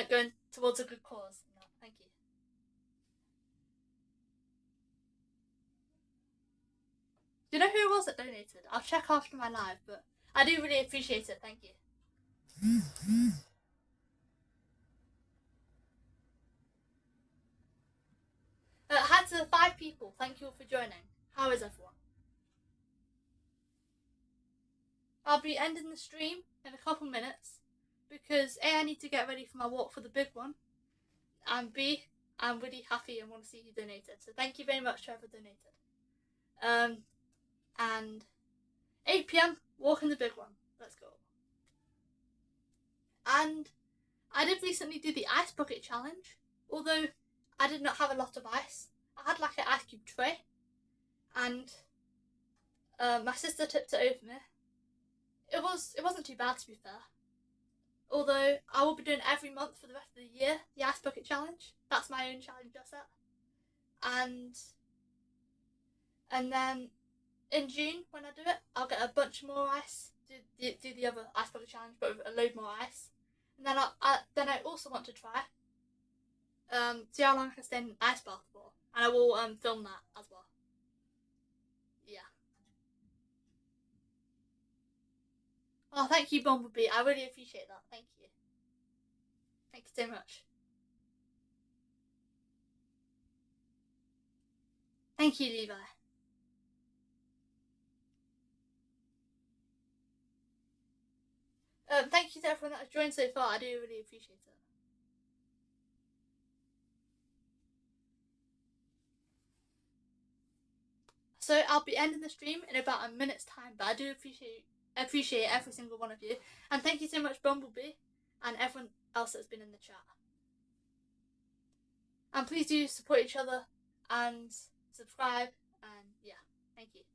Going towards a good cause. No, thank you. Do you know who it was that donated? I'll check after my live, but I do really appreciate it. Thank you. Hi to the 5 people. Thank you all for joining. How is everyone? I'll be ending the stream in a couple minutes because A, I need to get ready for my walk for the big one, and B, I'm really happy and want to see who donated. So thank you very much to whoever donated. And 8 p.m, walking the big one. Let's go. And I did recently do the ice bucket challenge, although I did not have a lot of ice. I had like an ice cube tray, and my sister tipped it over me. It wasn't too bad, to be fair. Although I will be doing every month for the rest of the year the ice bucket challenge. That's my own challenge I set. And then in June when I do it, I'll get a bunch more ice. Do the other ice bucket challenge, but with a load more ice. And then I also want to try see how long I can stay in an ice bath for, and I will film that as well. Yeah. Oh, thank you, Bumblebee. I really appreciate that. Thank you. Thank you so much. Thank you, Levi. Thank you to everyone that has joined so far. I do really appreciate it. So I'll be ending the stream in about a minute's time, but I do appreciate every single one of you, and thank you so much, Bumblebee, and everyone else that's been in the chat. And please do support each other and subscribe, and yeah, thank you.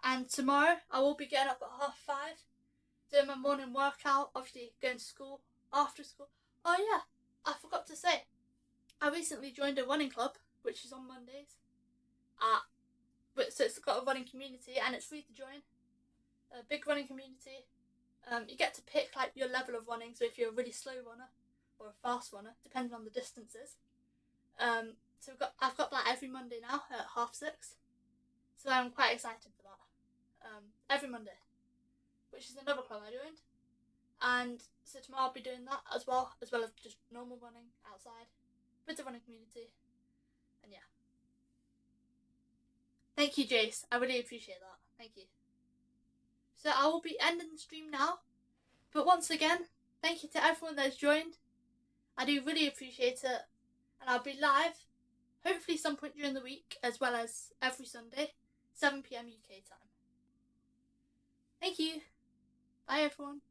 And tomorrow I will be getting up at 5:30, doing my morning workout, obviously going to school, after school. Oh yeah, I forgot to say, I recently joined a running club, which is on Mondays. So it's got a running community and it's free to join. A big running community. You get to pick like your level of running, so if you're a really slow runner or a fast runner, depending on the distances. So I've got that every Monday now at 6:30. So I'm quite excited for that. Every Monday, which is another club I joined. And so tomorrow I'll be doing that as well as just normal running outside with the running community. And yeah. Thank you, Jace. I really appreciate that. Thank you. So I will be ending the stream now. But once again, thank you to everyone that's joined. I do really appreciate it. And I'll be live, hopefully some point during the week, as well as every Sunday, 7 p.m. UK time. Thank you. Bye, everyone.